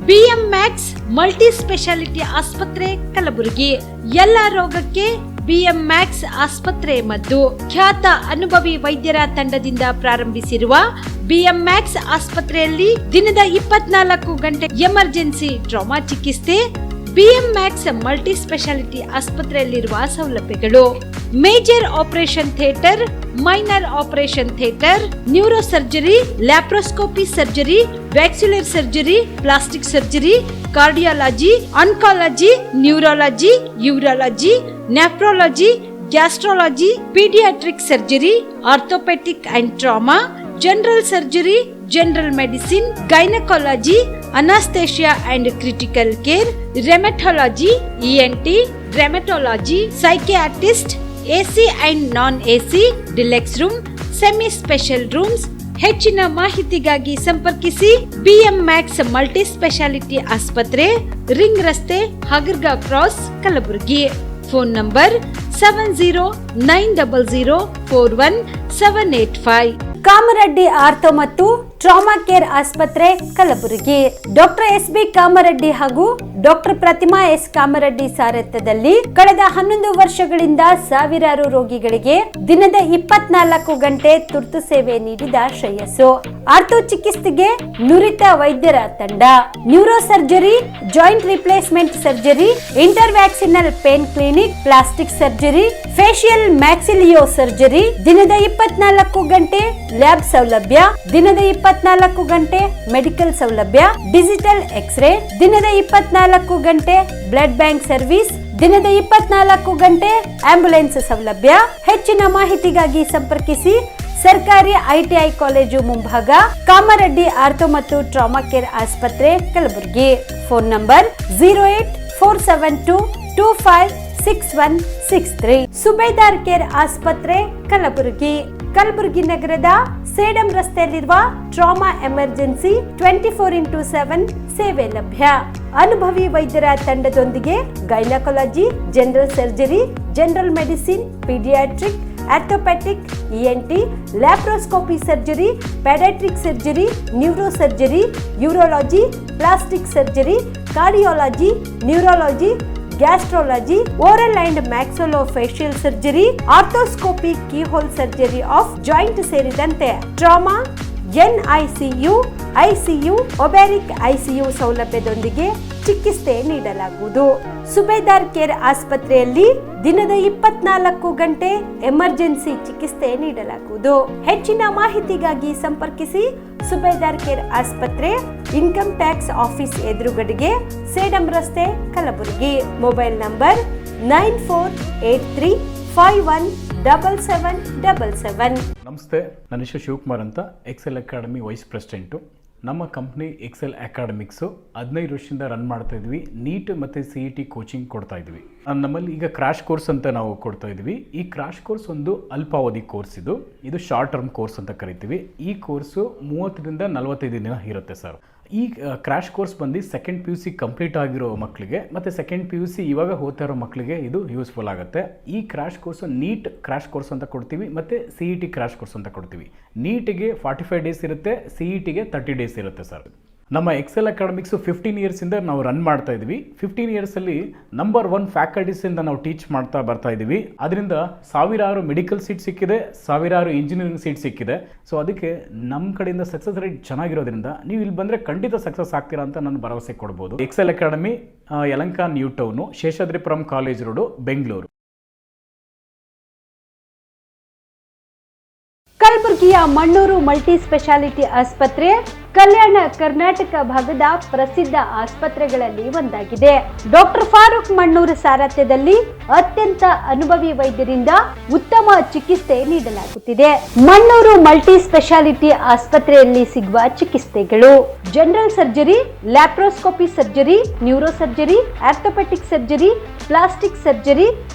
ಬಿಎಂಮ್ಯಾಕ್ಸ್ multi speciality ಆಸ್ಪತ್ರೆ ಕಲಬುರಗಿ. ಎಲ್ಲ ರೋಗಕ್ಕೆ ಬಿಎಂಮ್ಯಾಕ್ಸ್ ಆಸ್ಪತ್ರೆ ಮದ್ದು. ಖ್ಯಾತ ಅನುಭವಿ ವೈದ್ಯರ ತಂಡದಿಂದ ಪ್ರಾರಂಭಿಸಿರುವ ಬಿಎಂಮ್ಯಾಕ್ಸ್ ಆಸ್ಪತ್ರೆಯಲ್ಲಿ ದಿನದ 24 ಗಂಟೆ ಎಮರ್ಜೆನ್ಸಿ ಟ್ರಾಮಾ ಚಿಕಿತ್ಸೆ. ಬಿಎಂಮ್ಯಾಕ್ಸ್ ಮಲ್ಟಿ ಸ್ಪೆಷಾಲಿಟಿ ಆಸ್ಪತ್ರೆಯಲ್ಲಿರುವ ಸೌಲಭ್ಯಗಳು: major operation theatre, minor operation theatre, neuro surgery, laparoscopy surgery, ವ್ಯಾಕ್ಸ್ಯುಲರ್ surgery, plastic surgery, cardiology, oncology, neurology, urology, nephrology, gastrology, paediatric surgery, orthopaedic and trauma, general surgery, general medicine, gynaecology, anaesthesia and critical care, rheumatology, ENT, rheumatology, psychiatrist, AC and non AC, deluxe room, semi special rooms. ಹೆಚ್ಚಿನ ಮಾಹಿತಿಗಾಗಿ ಸಂಪರ್ಕಿಸಿ BM Max multi speciality ಆಸ್ಪತ್ರೆ, ring ರಸ್ತೆ, Hagarga cross, Kalaburagi. Phone number 7090041785. Kamareddy ortho ಮತ್ತು trauma care ಆಸ್ಪತ್ರೆ Kalaburagi. Doctor S B. Kamareddy ಹಾಗೂ doctor Pratima S. Kamareddy ಸಾರಥ್ಯದಲ್ಲಿ ಕಳೆದ 11 ವರ್ಷಗಳಿಂದ ಸಾವಿರಾರು ರೋಗಿಗಳಿಗೆ ದಿನದ 24 ಗಂಟೆ ತುರ್ತು ಸೇವೆ ನೀಡಿದ ಶ್ರೇಯಸ್ಸು. ಆರ್ಥೋ ಚಿಕಿತ್ಸೆಗೆ ನುರಿತ ವೈದ್ಯರ ತಂಡ. Neuro surgery, joint replacement surgery, interventional pain clinic, plastic surgery, facial maxillo surgery. ದಿನದ 24 ಗಂಟೆ ಲ್ಯಾಬ್ ಸೌಲಭ್ಯ. ದಿನದ 24 ಗಂಟೆ ಮೆಡಿಕಲ್ ಸೌಲಭ್ಯ. Digital X-ray. ದಿನದ 24 ಗಂಟೆ ಬ್ಲಡ್ ಬ್ಯಾಂಕ್ ಸರ್ವಿಸ್. ದಿನದ 24 ಗಂಟೆ ಆಂಬ್ಯುಲೆನ್ಸ್ ಸೌಲಭ್ಯ. ಹೆಚ್ಚಿನ ಮಾಹಿತಿಗಾಗಿ ಸಂಪರ್ಕಿಸಿ ಸರ್ಕಾರಿ ಐಟಿಐ ಕಾಲೇಜು ಮುಂಭಾಗ, ಕಾಮರೆಡ್ಡಿ ಆರ್ಥೋ ಮತ್ತು ಟ್ರಾಮಾ ಕೇರ್ ಆಸ್ಪತ್ರೆ Kalaburagi. Phone number 08472256163. Subedar care ಆಸ್ಪತ್ರೆ ಕಲಬುರಗಿ. ಕಲಬುರಗಿ ನಗರದ ಸೇಡಂ ರಸ್ತೆಯಲ್ಲಿರುವ ಟ್ರಾಮಾ ಎಮರ್ಜೆನ್ಸಿ 24x7 ಸೇವೆ ಲಭ್ಯ. ಅನುಭವಿ ವೈದ್ಯರ ತಂಡದೊಂದಿಗೆ gynaecology, general surgery, general medicine, paediatric, orthopaedic, ENT, laparoscopy surgery, paediatric surgery, neuro surgery, urology, plastic surgery, cardiology, neurology, gastrology, oral and maxillofacial surgery, arthroscopy, keyhole surgery of joint ಸೇರಿದಂತೆ trauma, NICU, ICU, obstetric ICU ಸೌಲಭ್ಯದೊಂದಿಗೆ ಚಿಕಿತ್ಸೆ ನೀಡಲಾಗುವುದು. ಸುಬೇದಾರ್ care ಆಸ್ಪತ್ರೆಯಲ್ಲಿ ದಿನದ 24 ಗಂಟೆ emergency ಚಿಕಿತ್ಸೆ ನೀಡಲಾಗುವುದು. ಹೆಚ್ಚಿನ ಮಾಹಿತಿಗಾಗಿ ಸಂಪರ್ಕಿಸಿ ಸುಬೇದಾರ್ ಕೇರ್ ಆಸ್ಪತ್ರೆ, ಇನ್ಕಮ್ ಟ್ಯಾಕ್ಸ್ ಆಫೀಸ್ ಎದುರುಗಡೆಗೆ, ಸೇಡಂ ರಸ್ತೆ, ಕಲಬುರಗಿ. Mobile number 9483517777. ನಮಸ್ತೆ, ನನ್ನ ಹೆಸರು ಶಿವಕುಮಾರ್ ಅಂತ, ಎಕ್ಸೆಲ್ ಅಕಾಡೆಮಿ ವೈಸ್ ಪ್ರೆಸಿಡೆಂಟು. ನಮ್ಮ ಕಂಪ್ನಿ ಎಕ್ಸೆಲ್ ಅಕಾಡೆಮಿಕ್ಸು 15 ವರ್ಷದಿಂದ ರನ್ ಮಾಡ್ತಾ ಇದ್ವಿ. ನೀಟ್ ಮತ್ತು CET ಕೋಚಿಂಗ್ ಕೊಡ್ತಾ ಇದ್ವಿ. ನಮ್ಮಲ್ಲಿ ಈಗ ಕ್ರಾಶ್ ಕೋರ್ಸ್ ಅಂತ ನಾವು ಕೊಡ್ತಾ ಇದ್ವಿ. ಈ ಕ್ರಾಶ್ ಕೋರ್ಸ್ ಒಂದು ಅಲ್ಪಾವಧಿ ಕೋರ್ಸ್. ಇದು ಶಾರ್ಟ್ ಟರ್ಮ್ ಕೋರ್ಸ್ ಅಂತ ಕರಿತೀವಿ. ಈ ಕೋರ್ಸು 30ರಿಂದ 45 ದಿನ ಇರುತ್ತೆ ಸರ್. ಈ ಕ್ರಾಶ್ ಕೋರ್ಸ್ ಬಂದು ಸೆಕೆಂಡ್ PUC ಕಂಪ್ಲೀಟ್ ಆಗಿರೋ ಮಕ್ಕಳಿಗೆ ಮತ್ತು ಸೆಕೆಂಡ್ PUC ಇವಾಗ ಓದ್ತಾ ಇರೋ ಮಕ್ಕಳಿಗೆ ಇದು ಯೂಸ್ಫುಲ್ ಆಗುತ್ತೆ. ಈ crash course NEET crash course ಅಂತ ಕೊಡ್ತೀವಿ ಮತ್ತು CET ಕ್ರಾಶ್ ಕೋರ್ಸ್ ಅಂತ ಕೊಡ್ತೀವಿ. ನೀಟಿಗೆ 45 ಡೇಸ್ ಇರುತ್ತೆ, CETಗೆ 30 ಡೇಸ್ ಇರುತ್ತೆ ಸರ್. ನಮ್ಮ ಎಕ್ಸೆಲ್ ಅಕಾಡೆಮಿಕ್ಸು 15 ಇಯರ್ಸಿಂದ ನಾವು ರನ್ ಮಾಡ್ತಾ ಇದ್ವಿ. 15 ಇಯರ್ಸಲ್ಲಿ ನಂಬರ್ 1 ಫ್ಯಾಕಲ್ಟೀಸಿಂದ ನಾವು ಟೀಚ್ ಮಾಡ್ತಾ ಬರ್ತಾ ಇದ್ದೀವಿ. ಅದರಿಂದ ಸಾವಿರಾರು ಮೆಡಿಕಲ್ ಸೀಟ್ ಸಿಕ್ಕಿದೆ, ಸಾವಿರಾರು ಇಂಜಿನಿಯರಿಂಗ್ ಸೀಟ್ ಸಿಕ್ಕಿದೆ. ಸೊ ಅದಕ್ಕೆ ನಮ್ಮ ಕಡೆಯಿಂದ ಸಕ್ಸಸ್ ರೇಟ್ ಚೆನ್ನಾಗಿರೋದ್ರಿಂದ ನೀವು ಇಲ್ಲಿ ಬಂದರೆ ಖಂಡಿತ ಸಕ್ಸಸ್ ಆಗ್ತೀರಾ ಅಂತ ನಾನು ಭರವಸೆ ಕೊಡ್ಬೋದು. Excel academy Yelahanka new town, Seshadripuram college road, Bengaluru. ಕಲಬುರಗಿಯ ಮಣ್ಣೂರು ಮಲ್ಟಿ ಸ್ಪೆಷಾಲಿಟಿ ಆಸ್ಪತ್ರೆ ಕಲ್ಯಾಣ ಕರ್ನಾಟಕ ಭಾಗದ ಪ್ರಸಿದ್ಧ ಆಸ್ಪತ್ರೆಗಳಲ್ಲಿ ಒಂದಾಗಿದೆ. ಡಾಕ್ಟರ್ ಫಾರೂಕ್ ಮಣ್ಣೂರು ಸಾರಥ್ಯದಲ್ಲಿ ಅತ್ಯಂತ ಅನುಭವಿ ವೈದ್ಯರಿಂದ ಉತ್ತಮ ಚಿಕಿತ್ಸೆ ನೀಡಲಾಗುತ್ತಿದೆ. ಮಣ್ಣೂರು ಮಲ್ಟಿ ಸ್ಪೆಷಾಲಿಟಿ ಆಸ್ಪತ್ರೆಯಲ್ಲಿ ಸಿಗುವ ಚಿಕಿತ್ಸೆಗಳು: general surgery, laparoscopy surgery, neuro surgery, orthopaedic surgery, plastic surgery,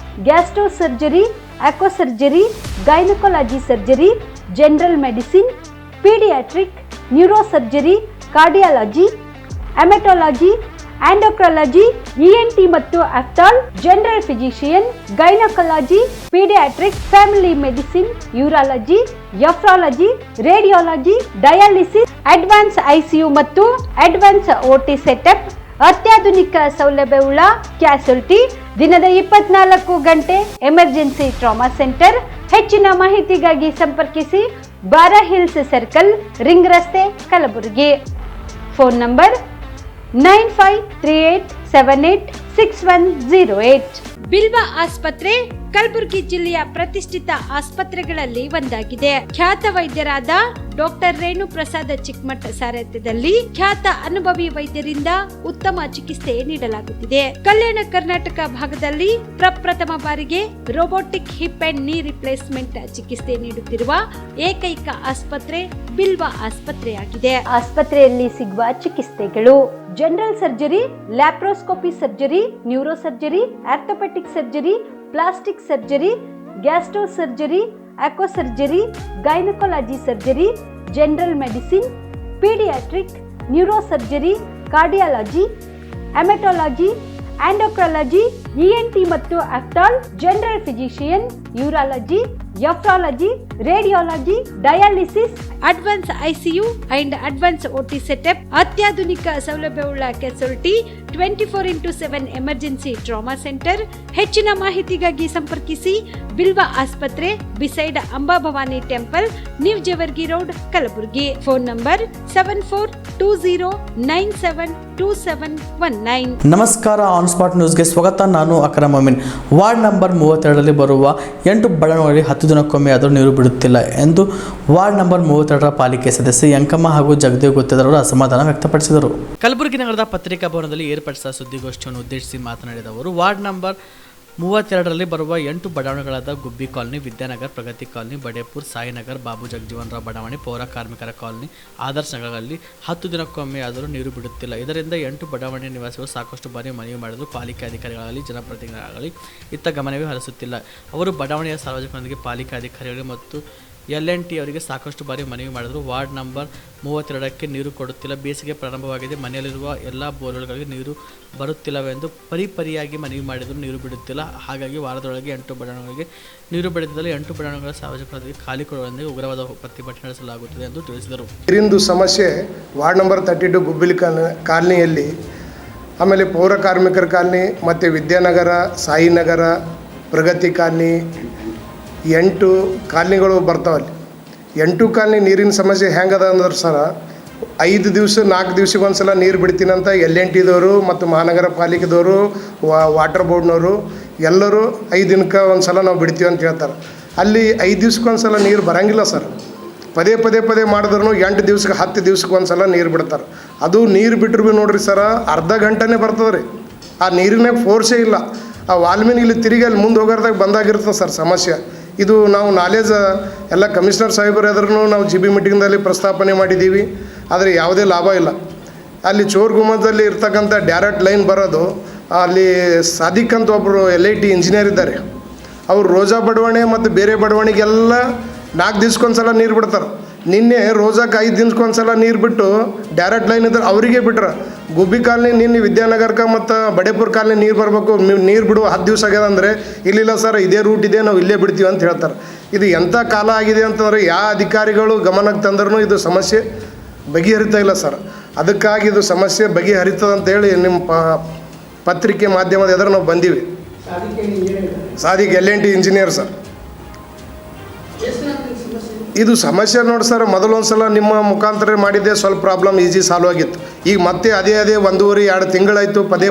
gastro surgery, aqua surgery, gynaecology surgery, general medicine, paediatric, neuro surgery, cardiology, haematology, endocrinology, ENT ಮತ್ತು ophthal, general physician, gynaecology, paediatric, family medicine, urology, nephrology, radiology, dialysis advance ICU ಮತ್ತು advance OT setup, ಅತ್ಯಾಧುನಿಕ ಸೌಲಭ್ಯವುಳ್ಳ ಕ್ಯಾಸುಲಿಟಿ, ದಿನದ 24 ಗಂಟೆ emergency trauma centre. ಹೆಚ್ಚಿನ ಮಾಹಿತಿಗಾಗಿ ಸಂಪರ್ಕಿಸಿ ಬಾರಾ hills circle, ring ರಸ್ತೆ, ಕಲಬುರಗಿ. Phone number 9538786108. ಬಿಲ್ವ ಆಸ್ಪತ್ರೆ ಕಲಬುರಗಿ ಜಿಲ್ಲೆಯ ಪ್ರತಿಷ್ಠಿತ ಆಸ್ಪತ್ರೆಗಳಲ್ಲಿ ಒಂದಾಗಿದೆ. ಖ್ಯಾತ ವೈದ್ಯರಾದ ಡಾಕ್ಟರ್ ರೇಣು ಪ್ರಸಾದ್ ಚಿಕ್ಕಮಠ ಸಾರಥ್ಯದಲ್ಲಿ ಖ್ಯಾತ ಅನುಭವಿ ವೈದ್ಯರಿಂದ ಉತ್ತಮ ಚಿಕಿತ್ಸೆ ನೀಡಲಾಗುತ್ತಿದೆ. ಕಲ್ಯಾಣ ಕರ್ನಾಟಕ ಭಾಗದಲ್ಲಿ ಪ್ರಪ್ರಥಮ ಬಾರಿಗೆ robotic hip and knee replacement ಚಿಕಿತ್ಸೆ ನೀಡುತ್ತಿರುವ ಏಕೈಕ ಆಸ್ಪತ್ರೆ ಬಿಲ್ವ ಆಸ್ಪತ್ರೆಯಾಗಿದೆ. ಆಸ್ಪತ್ರೆಯಲ್ಲಿ ಸಿಗುವ ಚಿಕಿತ್ಸೆಗಳು: general surgery, laparoscopy surgery, neuro surgery, orthopaedic surgery, plastic surgery, gastro surgery, aqua surgery, gynaecology surgery, general medicine, paediatric, neuro surgery, cardiology, haematology, endocrinology, ENT ಮತ್ತು ophthal, general physician, urology, nephrology, radiology, dialysis, advance ICU and advance OT setup, ಅತ್ಯಾಧುನಿಕ ಸೌಲಭ್ಯವುಳ್ಳ casualty, 24x7 emergency trauma centre. ಹೆಚ್ಚಿನ ಮಾಹಿತಿಗಾಗಿ ಸಂಪರ್ಕಿಸಿ ಬಿಲ್ವ ಆಸ್ಪತ್ರೆ, beside Amba Bhavani temple, new Jevargi road, Kalaburagi. Phone number 7420972719. ನಮಸ್ಕಾರ, on spot ನ್ಯೂಸ್ಗೆ ಸ್ವಾಗತ. ನಾನು ಅಕ್ರಮ್ ಅಮೀನ್. ವಾರ್ಡ್ ನಂಬರ್ 32ರಲ್ಲಿ ಬರುವ 8 ಬಡಾವಣೆಗಳಲ್ಲಿ 10 ದಿನಕ್ಕೊಮ್ಮೆ ಆದರೂ ನೀರು ಬಿಡುತ್ತಿಲ್ಲ ಎಂದು ವಾರ್ಡ್ ನಂಬರ್ 32ರ ಪಾಲಿಕೆ ಸದಸ್ಯೆ ಯಂಕಮ್ಮ ಹಾಗೂ ಜಗದೇವ್ ಗುತ್ತೇದಾರರು ಅಸಮಾಧಾನ ವ್ಯಕ್ತಪಡಿಸಿದರು. ಕಲಬುರಗಿ ನಗರದ ಪತ್ರಿಕಾ ಭವನದಲ್ಲಿ ಏರ್ಪಡಿಸಿದ ಸುದ್ದಿಗೋಷ್ಠಿಯನ್ನು ಉದ್ದೇಶಿಸಿ ಮಾತನಾಡಿದ ಅವರು, ವಾರ್ಡ್ ನಂಬರ್ 32ರಲ್ಲಿ ಬರುವ 8 ಬಡಾವಣೆಗಳಾದ ಗುಬ್ಬಿ ಕಾಲನಿ, ವಿದ್ಯಾನಗರ್, ಪ್ರಗತಿ ಕಾಲನಿ, ಬಡೇಪುರ್, ಸಾಯಿನಗರ್, ಬಾಬು ಜಗಜೀವನ್ ರಾವ್ ಬಡಾವಣೆ, ಪೌರ ಕಾರ್ಮಿಕರ ಕಾಲನಿ, ಆದರ್ಶ ನಗರಗಳಲ್ಲಿ 10 ದಿನಕ್ಕೊಮ್ಮೆ ಆದರೂ ನೀರು ಬಿಡುತ್ತಿಲ್ಲ. ಇದರಿಂದ 8 ಬಡಾವಣೆ ನಿವಾಸಿಗಳು ಸಾಕಷ್ಟು ಬಾರಿ ಮನವಿ ಮಾಡಿದರೂ ಪಾಲಿಕೆ ಅಧಿಕಾರಿಗಳಾಗಲಿ ಜನಪ್ರತಿನಿಧಿಗಳಾಗಲಿ ಇತ್ತ ಗಮನವೇ ಹರಿಸುತ್ತಿಲ್ಲ. ಅವರು ಬಡಾವಣೆಯ ಸಾರ್ವಜನಿಕರೊಂದಿಗೆ ಪಾಲಿಕೆ ಅಧಿಕಾರಿಗಳು ಮತ್ತು LNT ಅವರಿಗೆ ಸಾಕಷ್ಟು ಬಾರಿ ಮನವಿ ಮಾಡಿದರು. ವಾರ್ಡ್ ನಂಬರ್ 32ಕ್ಕೆ ನೀರು ಕೊಡುತ್ತಿಲ್ಲ. ಬೇಸಿಗೆ ಪ್ರಾರಂಭವಾಗಿದೆ. ಮನೆಯಲ್ಲಿರುವ ಎಲ್ಲ ಬೋರ್ವೆಲ್ಗಳಿಗೆ ನೀರು ಬರುತ್ತಿಲ್ಲವೆಂದು ಪರಿಯಾಗಿ ಮನವಿ ಮಾಡಿದರೂ ನೀರು ಬಿಡುತ್ತಿಲ್ಲ. ಹಾಗಾಗಿ ವಾರದೊಳಗೆ 8 ಬಡಾವಣೆಗಳಿಗೆ ನೀರು ಬಿಡುತ್ತಿದ್ದಲ್ಲಿ 8 ಬಡಾವಣೆಗಳ ಸಾರ್ವಜನಿಕರಿಗೆ ಖಾಲಿ ಕೊಡುವುದರೊಂದಿಗೆ ಉಗ್ರವಾದ ಪ್ರತಿಭಟನೆ ನಡೆಸಲಾಗುತ್ತದೆ ಎಂದು ತಿಳಿಸಿದರು. ನೀರಿಂದು ಸಮಸ್ಯೆ ವಾರ್ಡ್ ನಂಬರ್ 32 ಗುಬ್ಬಿಲಿ ಕಾಲನಿಯಲ್ಲಿ, ಆಮೇಲೆ ಪೌರ ಕಾರ್ಮಿಕರ ಕಾಲನಿ ಮತ್ತು ವಿದ್ಯಾನಗರ, ಸಾಯಿನಗರ, ಪ್ರಗತಿ ಕಾಲನಿ 8 ಕಾಲನಿಗಳು ಬರ್ತಾವಲ್ಲಿ. 8 ಕಾಲನಿ ನೀರಿನ ಸಮಸ್ಯೆ ಹೆಂಗದ ಅಂದ್ರೆ ಸರ, 5 ದಿವಸ 4 ದಿವ್ಸಕ್ಕೆ ಒಂದ್ಸಲ ನೀರು ಬಿಡ್ತೀನಂತ LNTದವರು ಮತ್ತು ಮಹಾನಗರ ಪಾಲಿಕೆದವರು, ವಾಟರ್ ಬೋರ್ಡ್ನವರು ಎಲ್ಲರೂ 5 ದಿನಕ್ಕೆ ಒಂದು ಸಲ ನಾವು ಬಿಡ್ತೀವಿ ಅಂತ ಹೇಳ್ತಾರೆ. ಅಲ್ಲಿ 5 ದಿವ್ಸಕ್ಕೆ ಒಂದು ಸಲ ನೀರು ಬರೋಂಗಿಲ್ಲ ಸರ್. ಪದೇ ಮಾಡಿದ್ರು 8 ದಿವ್ಸಕ್ಕೆ 10 ದಿವ್ಸಕ್ಕೆ ಒಂದು ಸಲ ನೀರು ಬಿಡ್ತಾರೆ. ಅದು ನೀರು ಬಿಟ್ಟರು ಭೀ ನೋಡ್ರಿ ಸರ, ಅರ್ಧ ಗಂಟೆನೇ ಬರ್ತದೆ ರೀ. ಆ ನೀರಿನಾಗ ಫೋರ್ಸೇ ಇಲ್ಲ. ಆ ವಾಲ್ಮೀನಿ ಇಲ್ಲಿ ತಿರುಗಿ ಅಲ್ಲಿ ಮುಂದೆ ಹೋಗೋದಾಗ ಬಂದಾಗಿರ್ತದೆ ಸರ್ ಸಮಸ್ಯೆ. ಇದು ನಾವು ನಾಲೆಜ್ ಎಲ್ಲ ಕಮಿಷನರ್ ಸಾಹೇಬರು ಎದುರು ನಾವು GB ಮೀಟಿಂಗ್ದಲ್ಲಿ ಪ್ರಸ್ತಾಪನೆ ಮಾಡಿದ್ದೀವಿ. ಆದರೆ ಯಾವುದೇ ಲಾಭ ಇಲ್ಲ. ಅಲ್ಲಿ ಚೋರ್ ಗುಮ್ಮದಲ್ಲಿ ಇರ್ತಕ್ಕಂಥ ಡೈರೆಕ್ಟ್ ಲೈನ್ ಬರೋದು, ಅಲ್ಲಿ ಸಾದಿಕ್ ಅಂತ ಒಬ್ಬರು LIT ಇಂಜಿನಿಯರ್ ಇದ್ದಾರೆ. ಅವರು ರೋಜಾ ಬಡಾವಣೆ ಮತ್ತು ಬೇರೆ ಬಡಾವಣೆಗೆಲ್ಲ 4 ದಿವ್ಸಕ್ಕೊಂದ್ಸಲ ನೀರು ಬಿಡ್ತಾರೆ. ನಿನ್ನೆ ರೋಜಾಕ್ಕೆ 5 ದಿವ್ಸಕ್ಕೊಂದ್ಸಲ ನೀರು ಬಿಟ್ಟು ಡೈರೆಕ್ಟ್ ಲೈನ್ ಇದ್ದಾರೆ ಅವರಿಗೆ ಬಿಟ್ರೆ. ಗುಬ್ಬಿ ಕಾಲನಿ ನಿನ್ನೆ ವಿದ್ಯಾನಗರಕ್ಕೆ ಮತ್ತು ಬಡೇಪುರ ಕಾಲನಿ ನೀರು ಬರಬೇಕು, ನೀರು ಬಿಡುವ 10 ದಿವಸ ಆಗ್ಯದ ಅಂದರೆ, ಇಲ್ಲಿಲ್ಲ ಸರ್ ಇದೇ ರೂಟ್ ಇದೆ, ನಾವು ಇಲ್ಲೇ ಬಿಡ್ತೀವಿ ಅಂತ ಹೇಳ್ತಾರೆ. ಇದು ಎಂಥ ಕಾಲ ಆಗಿದೆ ಅಂತಂದರೆ ಯಾವ ಅಧಿಕಾರಿಗಳು ಗಮನಕ್ಕೆ ತಂದ್ರೂ ಇದು ಸಮಸ್ಯೆ ಬಗೆಹರಿತಾ ಇಲ್ಲ ಸರ್. ಅದಕ್ಕಾಗಿ ಇದು ಸಮಸ್ಯೆ ಬಗೆಹರಿತದೆ ಅಂತೇಳಿ ನಿಮ್ಮ ಪತ್ರಿಕೆ ಮಾಧ್ಯಮದ ಎದುರು ನಾವು ಬಂದೀವಿ. Sadiq LNT engineer sir. ಇದು ಸಮಸ್ಯೆ ನೋಡಿ ಸರ್, ಮೊದಲೊಂದು ಸಲ ನಿಮ್ಮ ಮುಖಾಂತರ ಮಾಡಿದ್ದೆ ಸ್ವಲ್ಪ ಪ್ರಾಬ್ಲಮ್ ಈಸಿ ಸಾಲ್ವ್ ಆಗಿತ್ತು. ಈಗ ಮತ್ತೆ ಅದೇ 1.5-2 ತಿಂಗಳಾಯಿತು ಪದೇ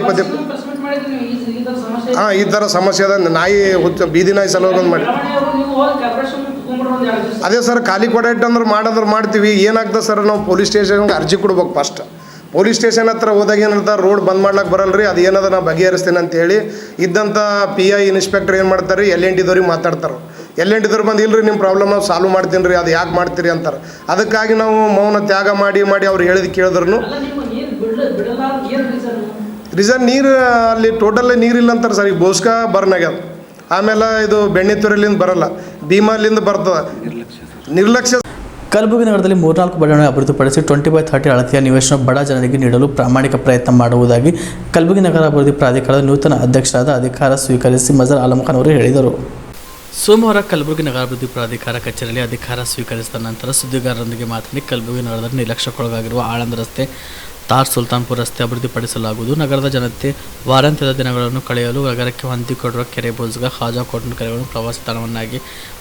ಹಾಂ ಈ ಥರ ಸಮಸ್ಯೆ ಅದ. ನಾಯಿ ಬೀದಿ ನಾಯಿ ಸಲುವಾಗಿ ಮಾಡಿ ಅದೇ ಸರ್, ಖಾಲಿ ಕೊಡಾಯ್ತು ಅಂದ್ರೆ ಮಾಡ್ತೀವಿ. ಏನಾಗ್ತದೆ ಸರ್, ನಾವು ಪೊಲೀಸ್ ಸ್ಟೇಷನ್ಗೆ ಅರ್ಜಿ ಕೊಡ್ಬೇಕು. ಫಸ್ಟ್ ಪೊಲೀಸ್ ಸ್ಟೇಷನ್ ಹತ್ರ ಹೋದಾಗ ಏನಂತಾರೆ, ರೋಡ್ ಬಂದ್ ಮಾಡ್ಲಿಕ್ಕೆ ಬರಲ್ರಿ, ಅದು ಏನದ ನಾ ಬಗೆಹರಿಸ್ತೇನೆ ಅಂತೇಳಿ ಇದ್ದಂಥ PI ಇನ್ಸ್ಪೆಕ್ಟರ್ ಏನು ಮಾಡ್ತಾರೆ, LNTದವ್ರಿಗೆ ಮಾತಾಡ್ತಾರೆ. LNTದವ್ರು ಬಂದು ಇಲ್ಲರಿ ನಿಮ್ಮ ಪ್ರಾಬ್ಲಮ್ ನಾವು ಸಾಲ್ವ್ ಮಾಡ್ತೀನಿ ರೀ, ಅದು ಯಾಕೆ ಮಾಡ್ತೀರಿ ಅಂತಾರೆ. ಅದಕ್ಕಾಗಿ ನಾವು ಮೌನ ತ್ಯಾಗ ಮಾಡಿ ಅವ್ರು ಹೇಳಿದ್ ಕೇಳಿದ್ರು ರೀಸನ್ ನೀರು ಅಲ್ಲಿ ಟೋಟಲ್ ನೀರಿಲ್ಲ ಅಂತಾರೆ ಸರ್. ಈಗ ಬೋಸ್ಕಾ ಬರ್ನ್ ಆಗ್ಯದ, ಆಮೇಲೆ ಇದು ಬೆಣ್ಣಿತುರಲಿಂದ ಬರಲ್ಲ, ಭೀಮಾಲಿಂದ ಬರ್ತದೆ, ನಿರ್ಲಕ್ಷ್ಯ. ಕಲಬುರಗಿ ನಗರದಲ್ಲಿ 3-4 ಬಡಾವಣೆ ಅಭಿವೃದ್ಧಿಪಡಿಸಿ 20/30 ಅಳತೆಯ ನಿವೇಶನ ಬಡ ಜನರಿಗೆ ನೀಡಲು ಪ್ರಾಮಾಣಿಕ ಪ್ರಯತ್ನ ಮಾಡುವುದಾಗಿ ಕಲಬುರಗಿ ನಗರ ಅಭಿವೃದ್ಧಿ ಪ್ರಾಧಿಕಾರದ ನೂತನ ಅಧ್ಯಕ್ಷರಾದ ಅಧಿಕಾರ ಸ್ವೀಕರಿಸಿ ಮಜರ್ ಆಲಂ ಖಾನ್ ಅವರು ಹೇಳಿದರು. ಸೋಮವಾರ ಕಲಬುರಗಿ ನಗರಾಭಿವೃದ್ಧಿ ಪ್ರಾಧಿಕಾರ ಕಚೇರಿಯಲ್ಲಿ ಅಧಿಕಾರ ಸ್ವೀಕರಿಸಿದ ನಂತರ ಸುದ್ದಿಗಾರರೊಂದಿಗೆ ಮಾತನಾಡಿ ಕಲಬುರಗಿ ನಗರದಲ್ಲಿ ನಿರ್ಲಕ್ಷ್ಯಕ್ಕೊಳಗಾಗಿರುವ ಆಳಂದ ರಸ್ತೆ, ತಾರ್ ಸುಲ್ತಾನ್ಪುರ ರಸ್ತೆ ಅಭಿವೃದ್ಧಿಪಡಿಸಲಾಗುವುದು. ನಗರದ ಜನತೆ ವಾರಾಂತ್ಯದ ದಿನಗಳನ್ನು ಕಳೆಯಲು ನಗರಕ್ಕೆ ಹೊಂದಿಕೊಂಡಿರುವ ಕೆರೆ ಬೋಜ್ಗ, ಹಾಜಾ ಕಾಟನ್ ಕೆರೆಗಳನ್ನು ಪ್ರವಾಸಿ ತಾಣವನ್ನಾಗಿ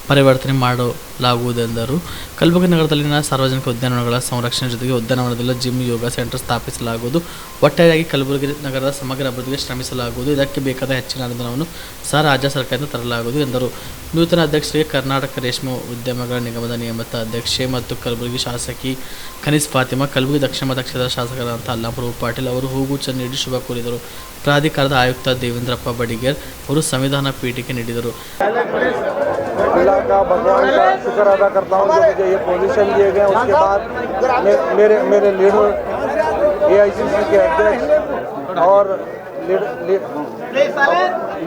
ಪರಿವರ್ತನೆ ಮಾಡಲಾಗುವುದೆಂದರು. ಕಲಬುರಗಿ ನಗರದಲ್ಲಿನ ಸಾರ್ವಜನಿಕ ಉದ್ಯಾನವನಗಳ ಸಂರಕ್ಷಣೆ ಜೊತೆಗೆ ಉದ್ಯಾನವನದಲ್ಲಿ ಜಿಮ್, ಯೋಗ ಸೆಂಟರ್ ಸ್ಥಾಪಿಸಲಾಗುವುದು. ಒಟ್ಟಾರೆಯಾಗಿ ಕಲಬುರಗಿ ನಗರದ ಸಮಗ್ರ ಅಭಿವೃದ್ಧಿಗೆ ಶ್ರಮಿಸಲಾಗುವುದು. ಇದಕ್ಕೆ ಬೇಕಾದ ಹೆಚ್ಚಿನ ಅನುದಾನವನ್ನು ಸಹ ರಾಜ್ಯ ಸರ್ಕಾರದಿಂದ ತರಲಾಗುವುದು ಎಂದರು. ನೂತನ ಅಧ್ಯಕ್ಷರಿಗೆ ಕರ್ನಾಟಕ ರೇಷ್ಮೆ ಉದ್ಯಮಗಳ ನಿಗಮದ ನಿಯಮಿತ ಅಧ್ಯಕ್ಷೆ ಮತ್ತು ಕಲಬುರಗಿ ಶಾಸಕಿ ಖನೀಸ್ ಫಾತಿಮಾ, ಕಲಬುರಗಿ ದಕ್ಷಿಣ ಮತಕ್ಷೇತ್ರದ ಶಾಸಕರಾದಂಥ ಅಲ್ಲಾಪುರ ಪಾಟೀಲ್ ಅವರು ಹೂಗುಚ್ಛ ನೀಡಿ ಶುಭ ಕೋರಿದರು. ಪ್ರಾಧಿಕಾರದ ಆಯುಕ್ತ ದೇವೇಂದ್ರಪ್ಪ ಬಡಿಗೇರ್ ಅವರು ಸಂವಿಧಾನ ಪೀಠಿಕೆ ನೀಡಿದರು. अल्लाह का, भगवान का शुक्र अदा करता हूँ जो मुझे ये पोजीशन दिए गए। उसके बाद मेरे लीडर AICC के अध्यक्ष और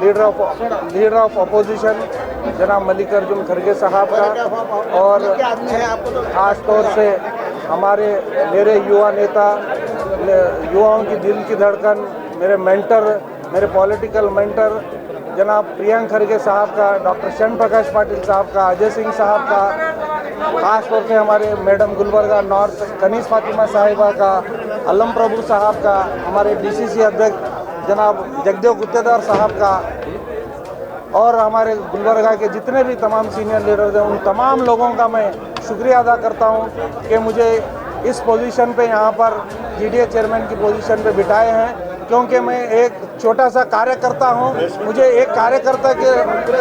लीडर ऑफ अपोजिशन जनाब मल्लिकार्जुन खड़गे साहब का, और ख़ास तौर से मेरे युवा नेता, युवाओं की दिल की धड़कन, मेरे मेंटर, मेरे पॉलिटिकल मेंटर जनाब प्रियंक खड़गे साहब का, डॉक्टर चंद्र प्रकाश पाटिल साहब का, अजय सिंह साहब का, ख़ास तौर से हमारे मैडम गुलबर्गा नॉर्थ कनीस फातिमा साहिबा का, अलम प्रभु साहब का, हमारे DCC अध्यक्ष जनाब जगदेव गुत्तेदार साहब का, और हमारे गुलबर्गा के जितने भी तमाम सीनियर लीडर्स हैं, उन तमाम लोगों का मैं शुक्रिया अदा करता हूं कि मुझे इस पोजीशन पे यहाँ पर GDA चेयरमैन की पोजीशन पे बिठाए हैं, क्योंकि मैं एक छोटा सा कार्यकर्ता हूँ। मुझे एक कार्यकर्ता के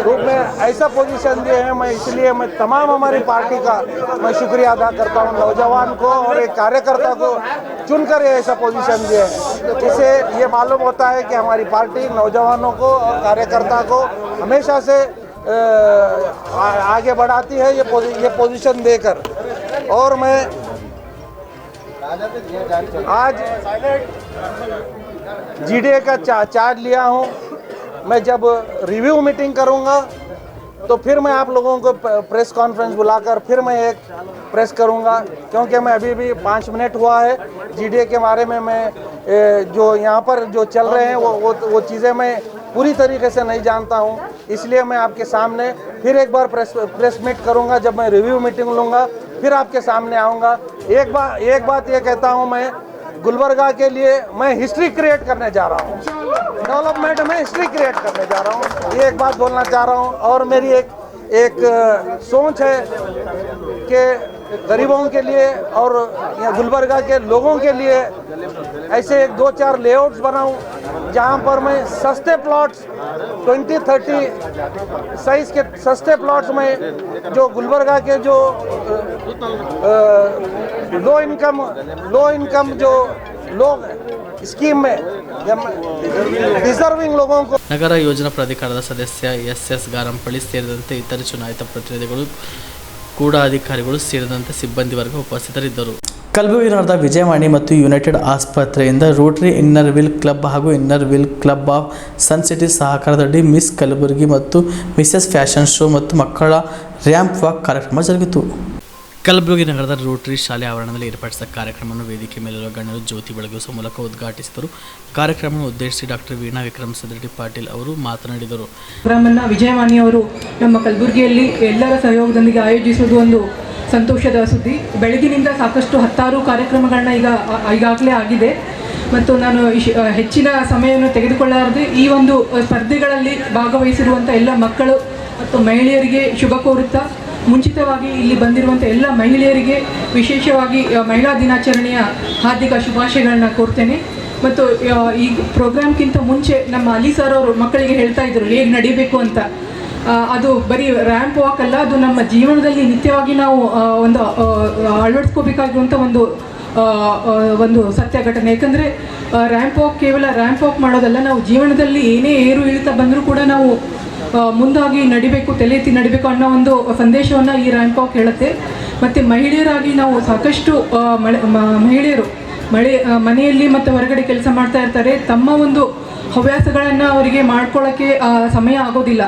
रूप में ऐसा पोजीशन दिए हैं, इसलिए मैं तमाम हमारी पार्टी का मैं शुक्रिया अदा करता हूँ, नौजवान को और एक कार्यकर्ता को चुनकर ऐसा पोजीशन दिए हैं। इससे ये मालूम होता है कि हमारी पार्टी नौजवानों को और कार्यकर्ता को हमेशा से आगे बढ़ाती है ये पोजीशन देकर। और मैं आज GDA का चार्ज लिया हूँ। मैं जब रिव्यू मीटिंग करूँगा तो फिर मैं आप लोगों को प्रेस कॉन्फ्रेंस बुलाकर फिर मैं एक प्रेस करूँगा, क्योंकि मैं अभी भी 5 मिनट हुआ है GDA के बारे में मैं जो यहाँ पर जो चल रहे हैं वो चीज़ें मैं पूरी तरीके से नहीं जानता हूँ। इसलिए मैं आपके सामने फिर एक बार प्रेस मीट करूँगा। जब मैं रिव्यू मीटिंग लूँगा फिर आपके सामने आऊँगा। एक बात ये कहता हूँ, मैं गुलबर्गा के लिए मैं हिस्ट्री क्रिएट करने जा रहा हूँ, डेवलपमेंट में हिस्ट्री क्रिएट करने जा रहा हूँ। ये एक बात बोलना चाह रहा हूँ। और मेरी एक सोच है कि गरीबों के लिए और यहाँ गुलबर्गा के लोगों के लिए ऐसे 2-4 लेआउट्स बनाऊँ जहाँ पर मैं सस्ते प्लॉट्स 20-30 साइज के सस्ते प्लॉट्स में जो गुलबर्गा के जो लो इनकम जो लोग स्कीम में डिजर्विंग लोगों को ನಗರ ಯೋಜನಾ ಪ್ರಾಧಿಕಾರದ ಸದಸ್ಯ SS ಗಾರಂಪಳ್ಳಿ ಸೇರಿದಂತೆ ಇತರೆ ಚುನಾಯಿತ ಪ್ರತಿನಿಧಿಗಳು ಕೂಡ ಅಧಿಕಾರಿಗಳು ಸೇರಿದಂತೆ ಸಿಬ್ಬಂದಿ ವರ್ಗ ಉಪಸ್ಥಿತರಿದ್ದರು. ಕಲಬುರಗಿ ನಗರದ ವಿಜಯವಾಣಿ ಮತ್ತು ಯುನೈಟೆಡ್ ಆಸ್ಪತ್ರೆಯಿಂದ ರೋಟರಿ ಇನ್ನರ್ ವೀಲ್ ಕ್ಲಬ್ ಹಾಗೂ inner wheel club of sun city ಸಹಕಾರದಡಿ ಮಿಸ್ ಕಲಬುರಗಿ ಮತ್ತು ಮಿಸಸ್ ಫ್ಯಾಷನ್ ಶೋ ಮತ್ತು ಮಕ್ಕಳ ರ್ಯಾಂಪ್ ವಾಕ್ ಕಾರ್ಯಕ್ರಮ ಜರುಗಿತು. ಕಲಬುರಗಿ ನಗರದ ರೋಟರಿ ಶಾಲೆ ಆವರಣದಲ್ಲಿ ಏರ್ಪಡಿಸಿದ ಕಾರ್ಯಕ್ರಮವನ್ನು ವೇದಿಕೆ ಮೇಲಿರುವ ಗಣ್ಯರು ಜ್ಯೋತಿ ಬೆಳಗಿಸುವ ಮೂಲಕ ಉದ್ಘಾಟಿಸಿದರು. ಕಾರ್ಯಕ್ರಮವನ್ನು ಉದ್ದೇಶಿಸಿ ಡಾಕ್ಟರ್ ವೀಣಾ ವಿಕ್ರಮಸಿದ್ರೆಡ್ಡಿ ಪಾಟೀಲ್ ಅವರು ಮಾತನಾಡಿದರು. ಪ್ರೋಗ್ರಾಮನ್ನು ವಿಜಯವಾಣಿಯವರು ನಮ್ಮ ಕಲಬುರಗಿಯಲ್ಲಿ ಎಲ್ಲರ ಸಹಯೋಗದೊಂದಿಗೆ ಆಯೋಜಿಸುವುದು ಒಂದು ಸಂತೋಷದ ಸುದ್ದಿ. ಬೆಳಗಿನಿಂದ ಸಾಕಷ್ಟು 10 ಕಾರ್ಯಕ್ರಮಗಳನ್ನ ಈಗಾಗಲೇ ಆಗಿದೆ ಮತ್ತು ನಾನು ಹೆಚ್ಚಿನ ಸಮಯವನ್ನು ತೆಗೆದುಕೊಳ್ಳಲಾರದೆ ಈ ಒಂದು ಸ್ಪರ್ಧೆಗಳಲ್ಲಿ ಭಾಗವಹಿಸಿರುವಂಥ ಎಲ್ಲ ಮಕ್ಕಳು ಮತ್ತು ಮಹಿಳೆಯರಿಗೆ ಶುಭ ಕೋರುತ್ತಾ, ಮುಂಚಿತವಾಗಿ ಇಲ್ಲಿ ಬಂದಿರುವಂಥ ಎಲ್ಲ ಮಹಿಳೆಯರಿಗೆ ವಿಶೇಷವಾಗಿ ಮಹಿಳಾ ದಿನಾಚರಣೆಯ ಹಾರ್ದಿಕ ಶುಭಾಶಯಗಳನ್ನ ಕೋರ್ತೇನೆ. ಮತ್ತು ಈ ಪ್ರೋಗ್ರಾಮ್ಗಿಂತ ಮುಂಚೆ ನಮ್ಮ ಅಲಿ ಸರ್ ಅವರು ಮಕ್ಕಳಿಗೆ ಹೇಳ್ತಾ ಇದ್ರು ಹೇಗೆ ನಡೀಬೇಕು ಅಂತ. ಅದು ಬರೀ ರ್ಯಾಂಪ್ ವಾಕ್ ಅಲ್ಲ, ಅದು ನಮ್ಮ ಜೀವನದಲ್ಲಿ ನಿತ್ಯವಾಗಿ ನಾವು ಒಂದು ಅಳವಡಿಸ್ಕೋಬೇಕಾಗಿರುವಂಥ ಒಂದು ಸತ್ಯ ಘಟನೆ. ಯಾಕಂದರೆ ರ್ಯಾಂಪ್ ವಾಕ್ ಕೇವಲ ರ್ಯಾಂಪ್ ವಾಕ್ ಮಾಡೋದಲ್ಲ, ನಾವು ಜೀವನದಲ್ಲಿ ಏನೇ ಏರು ಇಳಿತ ಬಂದರೂ ಕೂಡ ನಾವು ಮುಂದಾಗಿ ನಡಿಬೇಕು, ತಲೆ ಎತ್ತಿ ನಡಿಬೇಕು ಅನ್ನೋ ಒಂದು ಸಂದೇಶವನ್ನು ಈ ರ್ಯಾಂಪ್ ವಾಕ್ ಹೇಳುತ್ತೆ. ಮತ್ತು ಮಹಿಳೆಯರಾಗಿ ನಾವು ಸಾಕಷ್ಟು ಮಹಿಳೆಯರು ಮನೆಯಲ್ಲಿ ಮತ್ತು ಹೊರಗಡೆ ಕೆಲಸ ಮಾಡ್ತಾ ಇರ್ತಾರೆ. ತಮ್ಮ ಒಂದು ಹವ್ಯಾಸಗಳನ್ನು ಅವರಿಗೆ ಮಾಡ್ಕೊಳ್ಳೋಕ್ಕೆ ಸಮಯ ಆಗೋದಿಲ್ಲ.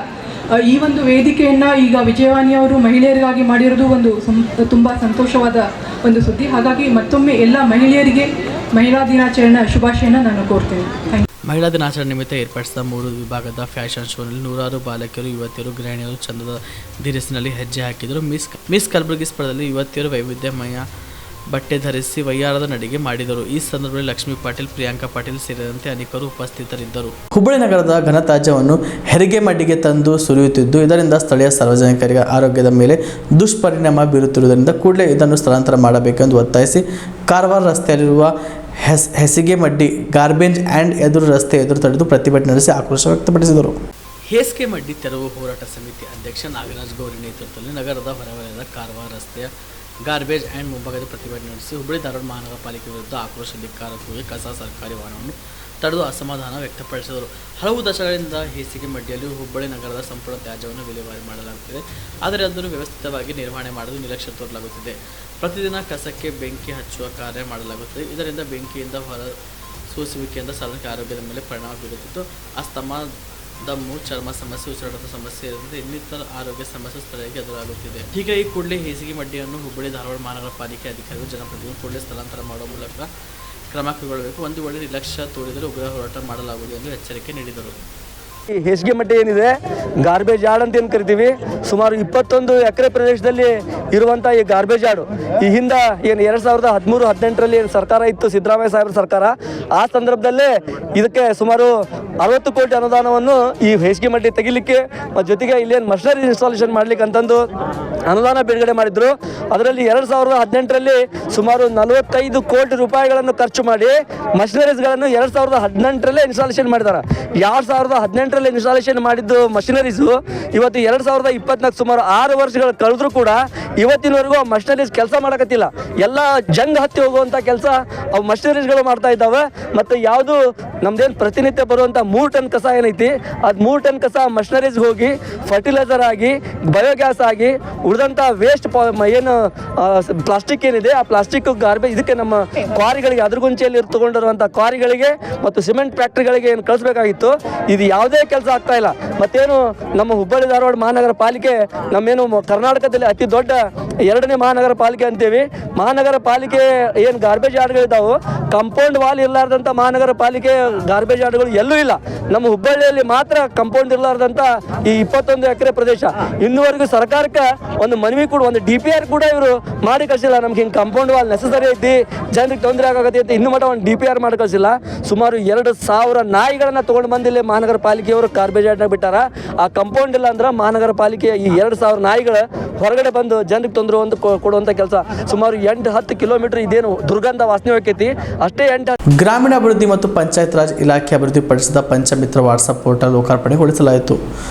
ಈ ಒಂದು ವೇದಿಕೆಯನ್ನು ಈಗ ವಿಜಯವಾಣಿಯವರು ಮಹಿಳೆಯರಿಗಾಗಿ ಮಾಡಿರೋದು ಒಂದು ತುಂಬ ಸಂತೋಷವಾದ ಒಂದು ಸುದ್ದಿ. ಹಾಗಾಗಿ ಮತ್ತೊಮ್ಮೆ ಎಲ್ಲ ಮಹಿಳೆಯರಿಗೆ ಮಹಿಳಾ ದಿನಾಚರಣೆ ಶುಭಾಶಯನ ನಾನು ಕೋರ್ತೇನೆ. Thank you. ಮಹಿಳಾ ದಿನಾಚರಣೆ ನಿಮಿತ್ತ ಏರ್ಪಡಿಸಿದ 3 ವಿಭಾಗದ ಫ್ಯಾಷನ್ ಶೋನಲ್ಲಿ ನೂರಾರು ಬಾಲಕಿಯರು ಯುವತಿಯರು ಗೃಹಿಣಿಯರು ಚಂದದ ಧೀರಸಿನಲ್ಲಿ ಹೆಜ್ಜೆ ಹಾಕಿದರು. ಮಿಸ್ ಕಲಬುರಗಿ ಸ್ಪರ್ಧೆಯಲ್ಲಿ ಯುವತಿಯರು ವೈವಿಧ್ಯಮಯ ಬಟ್ಟೆ ಧರಿಸಿ ವಯ್ಯಾರದ ನಡಿಗೆ ಮಾಡಿದರು. ಈ ಸಂದರ್ಭದಲ್ಲಿ ಲಕ್ಷ್ಮೀ ಪಾಟೀಲ್, ಪ್ರಿಯಾಂಕಾ ಪಾಟೀಲ್ ಸೇರಿದಂತೆ ಅನೇಕರು ಉಪಸ್ಥಿತರಿದ್ದರು. ಹುಬ್ಬಳ್ಳಿ ನಗರದ ಘನತ್ಯಾಜ್ಯವನ್ನು ಹೆರಿಗೆ ಮಡ್ಡಿಗೆ ತಂದು ಸುರಿಯುತ್ತಿದ್ದು, ಇದರಿಂದ ಸ್ಥಳೀಯ ಸಾರ್ವಜನಿಕರಿಗೆ ಆರೋಗ್ಯದ ಮೇಲೆ ದುಷ್ಪರಿಣಾಮ ಬೀರುತ್ತಿರುವುದರಿಂದ ಕೂಡಲೇ ಇದನ್ನು ಸ್ಥಳಾಂತರ ಮಾಡಬೇಕೆಂದು ಒತ್ತಾಯಿಸಿ ಕಾರವಾರ ರಸ್ತೆಯಲ್ಲಿರುವ ಹೆಸಿಗೆ ಮಡ್ಡಿ ಗಾರ್ಬೇಜ್ ಆ್ಯಂಡ್ ಎದುರು ರಸ್ತೆ ಎದುರು ತಡೆದು ಪ್ರತಿಭಟನೆ ನಡೆಸಿ ಆಕ್ರೋಶ ವ್ಯಕ್ತಪಡಿಸಿದರು. ಹೇಸಿಗೆ ಮಡ್ಡಿ ತೆರವು ಹೋರಾಟ ಸಮಿತಿ ಅಧ್ಯಕ್ಷ ನಾಗರಾಜ್ ಗೌರಿ ನೇತೃತ್ವದಲ್ಲಿ ನಗರದ ಹೊರವಲಯದ ಕಾರವಾರ ರಸ್ತೆಯ ಗಾರ್ಬೇಜ್ ಆ್ಯಂಡ್ ಮುಂಭಾಗದ ಪ್ರತಿಭಟನೆ ನಡೆಸಿ ಹುಬ್ಬಳ್ಳಿ ಧಾರವಾಡ ಮಹಾನಗರ ಪಾಲಿಕೆ ವಿರುದ್ಧ ಆಕ್ರೋಶ ಧಿಕ್ಕಾರ ಕೂಗಿ ಕಸ ಸರ್ಕಾರಿ ವಾಹನವನ್ನು ತಡೆದು ಅಸಮಾಧಾನ ವ್ಯಕ್ತಪಡಿಸಿದರು. ಹಲವು ದಶಕಗಳಿಂದ ಹೇಸಿಗೆ ಮಡ್ಡಿಯಲ್ಲಿ ಹುಬ್ಬಳ್ಳಿ ನಗರದ ಸಂಪೂರ್ಣ ತ್ಯಾಜ್ಯವನ್ನು ವಿಲೇವಾರಿ ಮಾಡಲಾಗುತ್ತಿದೆ. ಆದರೆ ಅದನ್ನು ವ್ಯವಸ್ಥಿತವಾಗಿ ನಿರ್ವಹಣೆ ಮಾಡಲು ನಿರ್ಲಕ್ಷ್ಯ ತೋರಲಾಗುತ್ತಿದೆ. ಪ್ರತಿದಿನ ಕಸಕ್ಕೆ ಬೆಂಕಿ ಹಚ್ಚುವ ಕಾರ್ಯ ಮಾಡಲಾಗುತ್ತದೆ. ಇದರಿಂದ ಬೆಂಕಿಯಿಂದ ಹೊರ ಸೂಸುವಿಕೆಯಿಂದ ಸಾರ್ವಜನಿಕ ಆರೋಗ್ಯದ ಮೇಲೆ ಪರಿಣಾಮ ಬೀರುತ್ತಿದ್ದು, ಅಸ್ತಮಾ, ದಮ್ಮು, ಚರ್ಮ ಸಮಸ್ಯೆ, ಉಸಿರಾಟದ ಸಮಸ್ಯೆ ಸೇರಿದಂತೆ ಇನ್ನಿತರ ಆರೋಗ್ಯ ಸಮಸ್ಯೆ ಸ್ಥಳೀಯರಿಗೆ ಎದುರಾಗುತ್ತಿದೆ. ಹೀಗಾಗಿ ಕೂಡಲೇ ಹೇಸಿಗೆ ಮಡ್ಡಿಯನ್ನು ಹುಬ್ಬಳ್ಳಿ ಧಾರವಾಡ ಮಹಾನಗರ ಪಾಲಿಕೆ ಅಧಿಕಾರಿಗಳು ಜನಪ್ರತಿನಿಧಿಗಳು ಕೂಡಲೇ ಸ್ಥಳಾಂತರ ಮಾಡುವ ಮೂಲಕ ಕ್ರಮ ಕೈಗೊಳ್ಳಬೇಕು. ಒಂದು ವೇಳೆ ನಿರ್ಲಕ್ಷ್ಯ ತೋರಿದರೆ ಉಗ್ರ ಹೋರಾಟ ಮಾಡಲಾಗುವುದು ಎಂದು ಎಚ್ಚರಿಕೆ ನೀಡಿದರು. ಈ ಹೇಸಿಗೆ ಮಡ್ಡಿ ಏನಿದೆ, ಗಾರ್ಬೇಜ್ ಯಾರ್ಡ್ ಅಂತ ಏನು ಕರಿತೀವಿ, ಸುಮಾರು 21 ಎಕರೆ ಪ್ರದೇಶದಲ್ಲಿ ಇರುವಂಥ ಈ ಗಾರ್ಬೇಜ್ ಯಾರ್ಡು ಈ ಹಿಂದೆ ಏನು 2013-18ರಲ್ಲಿ ಏನು ಸರ್ಕಾರ ಇತ್ತು, ಸಿದ್ದರಾಮಯ್ಯ ಸಾಹೇಬ್ರ ಸರ್ಕಾರ, ಆ ಸಂದರ್ಭದಲ್ಲೇ ಇದಕ್ಕೆ ಸುಮಾರು 60 ಕೋಟಿ ಅನುದಾನವನ್ನು ಈ ಹೇಸಿಗೆ ಮಡ್ಡಿ ತೆಗಿಲಿಕ್ಕೆ ಮತ್ತು ಜೊತೆಗೆ ಇಲ್ಲೇನು ಮಷಿನರಿ ಇನ್ಸ್ಟಾಲೇಷನ್ ಮಾಡ್ಲಿಕ್ಕೆ ಅಂತಂದು ಅನುದಾನ ಬಿಡುಗಡೆ ಮಾಡಿದ್ರು. ಅದರಲ್ಲಿ 2018ರಲ್ಲಿ ಸುಮಾರು 45 ಕೋಟಿ ರೂಪಾಯಿಗಳನ್ನು ಖರ್ಚು ಮಾಡಿ ಮಷಿನರೀಸ್ಗಳನ್ನು 2018ರಲ್ಲೇ ಇನ್ಸ್ಟಾಲೇಷನ್ ಮಾಡಿದ್ದಾರೆ. 2018ರಲ್ಲಿ ಇನ್ಸ್ಟಾಲೇಷನ್ ಮಾಡಿದ್ದು ಮಷಿನರೀಸು ಇವತ್ತು 2024 ಸುಮಾರು 6 ವರ್ಷಗಳು ಕಳೆದ್ರೂ ಕೂಡ ಇವತ್ತಿನವರೆಗೂ ಆ ಮಷಿನರೀಸ್ ಕೆಲಸ ಮಾಡಕತ್ತಿಲ್ಲ. ಎಲ್ಲ ಜಂಗ್ ಹತ್ತಿ ಹೋಗುವಂಥ ಕೆಲಸ ಅವು ಮಷಿನರೀಸ್ಗಳು ಮಾಡ್ತಾ ಇದ್ದಾವೆ. ಮತ್ತು ಯಾವುದು ನಮ್ದೇನು ಪ್ರತಿನಿತ್ಯ ಬರುವಂಥ 3 ಟನ್ ಕಸ ಏನೈತಿ, ಅದು 3 ಟನ್ ಕಸ ಮಷಿನರೀಸ್ಗೆ ಹೋಗಿ ಫರ್ಟಿಲೈಸರ್ ಆಗಿ, ಬಯೋಗ್ಯಾಸ್ ಆಗಿ, ಉಳಿದಂಥ ವೇಸ್ಟ್ ಏನು ಪ್ಲಾಸ್ಟಿಕ್ ಏನಿದೆ ಆ ಪ್ಲಾಸ್ಟಿಕ್ ಗಾರ್ಬೇಜ್ ಇದಕ್ಕೆ ನಮ್ಮ ಕ್ವಾರಿಗಳಿಗೆ, ಅದ್ರಗುಂಚೆಯಲ್ಲಿ ತಗೊಂಡಿರುವಂಥ ಕ್ವಾರಿಗಳಿಗೆ ಮತ್ತು ಸಿಮೆಂಟ್ ಫ್ಯಾಕ್ಟ್ರಿಗಳಿಗೆ ಏನು ಕಳಿಸ್ಬೇಕಾಗಿತ್ತು, ಇದು ಯಾವುದೇ ಕೆಲಸ ಆಗ್ತಾ ಇಲ್ಲ. ಮತ್ತೇನು ನಮ್ಮ ಹುಬ್ಬಳ್ಳಿ ಧಾರವಾಡ ಮಹಾನಗರ ಪಾಲಿಕೆ ನಮ್ಮೇನು ಕರ್ನಾಟಕದಲ್ಲಿ ಅತಿ ದೊಡ್ಡ 2ನೇ ಮಹಾನಗರ ಪಾಲಿಕೆ ಅಂತೀವಿ. ಮಹಾನಗರ ಪಾಲಿಕೆ ಏನು ಗಾರ್ಬೇಜ್ ಯಾರ್ಡ್ಗಳಿದ್ದಾವೆ, ಕಂಪೌಂಡ್ ವಾಲ್ ಇರಲಾರ್ದಂಥ ಮಹಾನಗರ ಪಾಲಿಕೆ ಗಾರ್ಬೇಜ್ ಯಾರ್ಡ್ಗಳು ಎಲ್ಲೂ ಇಲ್ಲ. ನಮ್ಮ ಹುಬ್ಬಳ್ಳಿಯಲ್ಲಿ ಮಾತ್ರ ಕಂಪೌಂಡ್ ಇರಲಾರ್ದಂಥ ಈ 21 ಎಕರೆ ಪ್ರದೇಶ. ಇನ್ನೂವರೆಗೂ ಸರ್ಕಾರಕ್ಕೆ ಒಂದು ಮನವಿ ಕೂಡ, ಒಂದು DPR ಕೂಡ ಇವರು ಮಾಡಿ ಕಳಿಸಿಲ್ಲ. ನಮ್ಗೆ ಹಿಂಗೆ ಕಂಪೌಂಡ್ ವಾಲ್ ನೆಸಸರಿ ಐತಿ, ಜನರಿಗೆ ತೊಂದರೆ ಆಗುತ್ತೆ ಅಂತ ಇನ್ನೂ ಮಟ್ಟ ಒಂದು DPR ಮಾಡಿ ಕಳಿಸಿಲ್ಲ. ಸುಮಾರು 2,000 ನಾಯಿಗಳನ್ನು ತೊಗೊಂಡು ಬಂದಿಲ್ಲಿ ಮಹಾನಗರ ಪಾಲಿಕೆಯವರು ಗಾರ್ಬೇಜ್ ಯಾರ್ಡ್ನಾಗ ಬಿಟ್ಟಾರ. ಆ ಕಂಪೌಂಡ್ ಇಲ್ಲ ಅಂದ್ರೆ ಮಹಾನಗರ ಪಾಲಿಕೆಯ ಈ 2,000 ನಾಯಿಗಳು ಹೊರಗಡೆ ಬಂದು ಜನರಿಗೆ ತೊಂದರೆ ಕೊಡುವಂಥ ಕೆಲಸ. ಸುಮಾರು 8-10 ಕಿಲೋಮೀಟರ್ ಇದೇನು ದುರ್ಗಂಧ ವಾಸನೆ ಹೋಗ್ತೈತಿ, ಅಷ್ಟೇ 8. ಗ್ರಾಮೀಣಾಭಿವೃದ್ಧಿ ಮತ್ತು ಪಂಚಾಯತ್ ರಾಜ್ ಇಲಾಖೆ ಅಭಿವೃದ್ಧಿಪಡಿಸಿದ ಪಂಚಮಿತ್ರ ವಾಟ್ಸಪ್ ಪೋರ್ಟಲ್ ಲೋಕಾರ್ಪಣೆಗೊಳಿಸಲಾಯಿತು.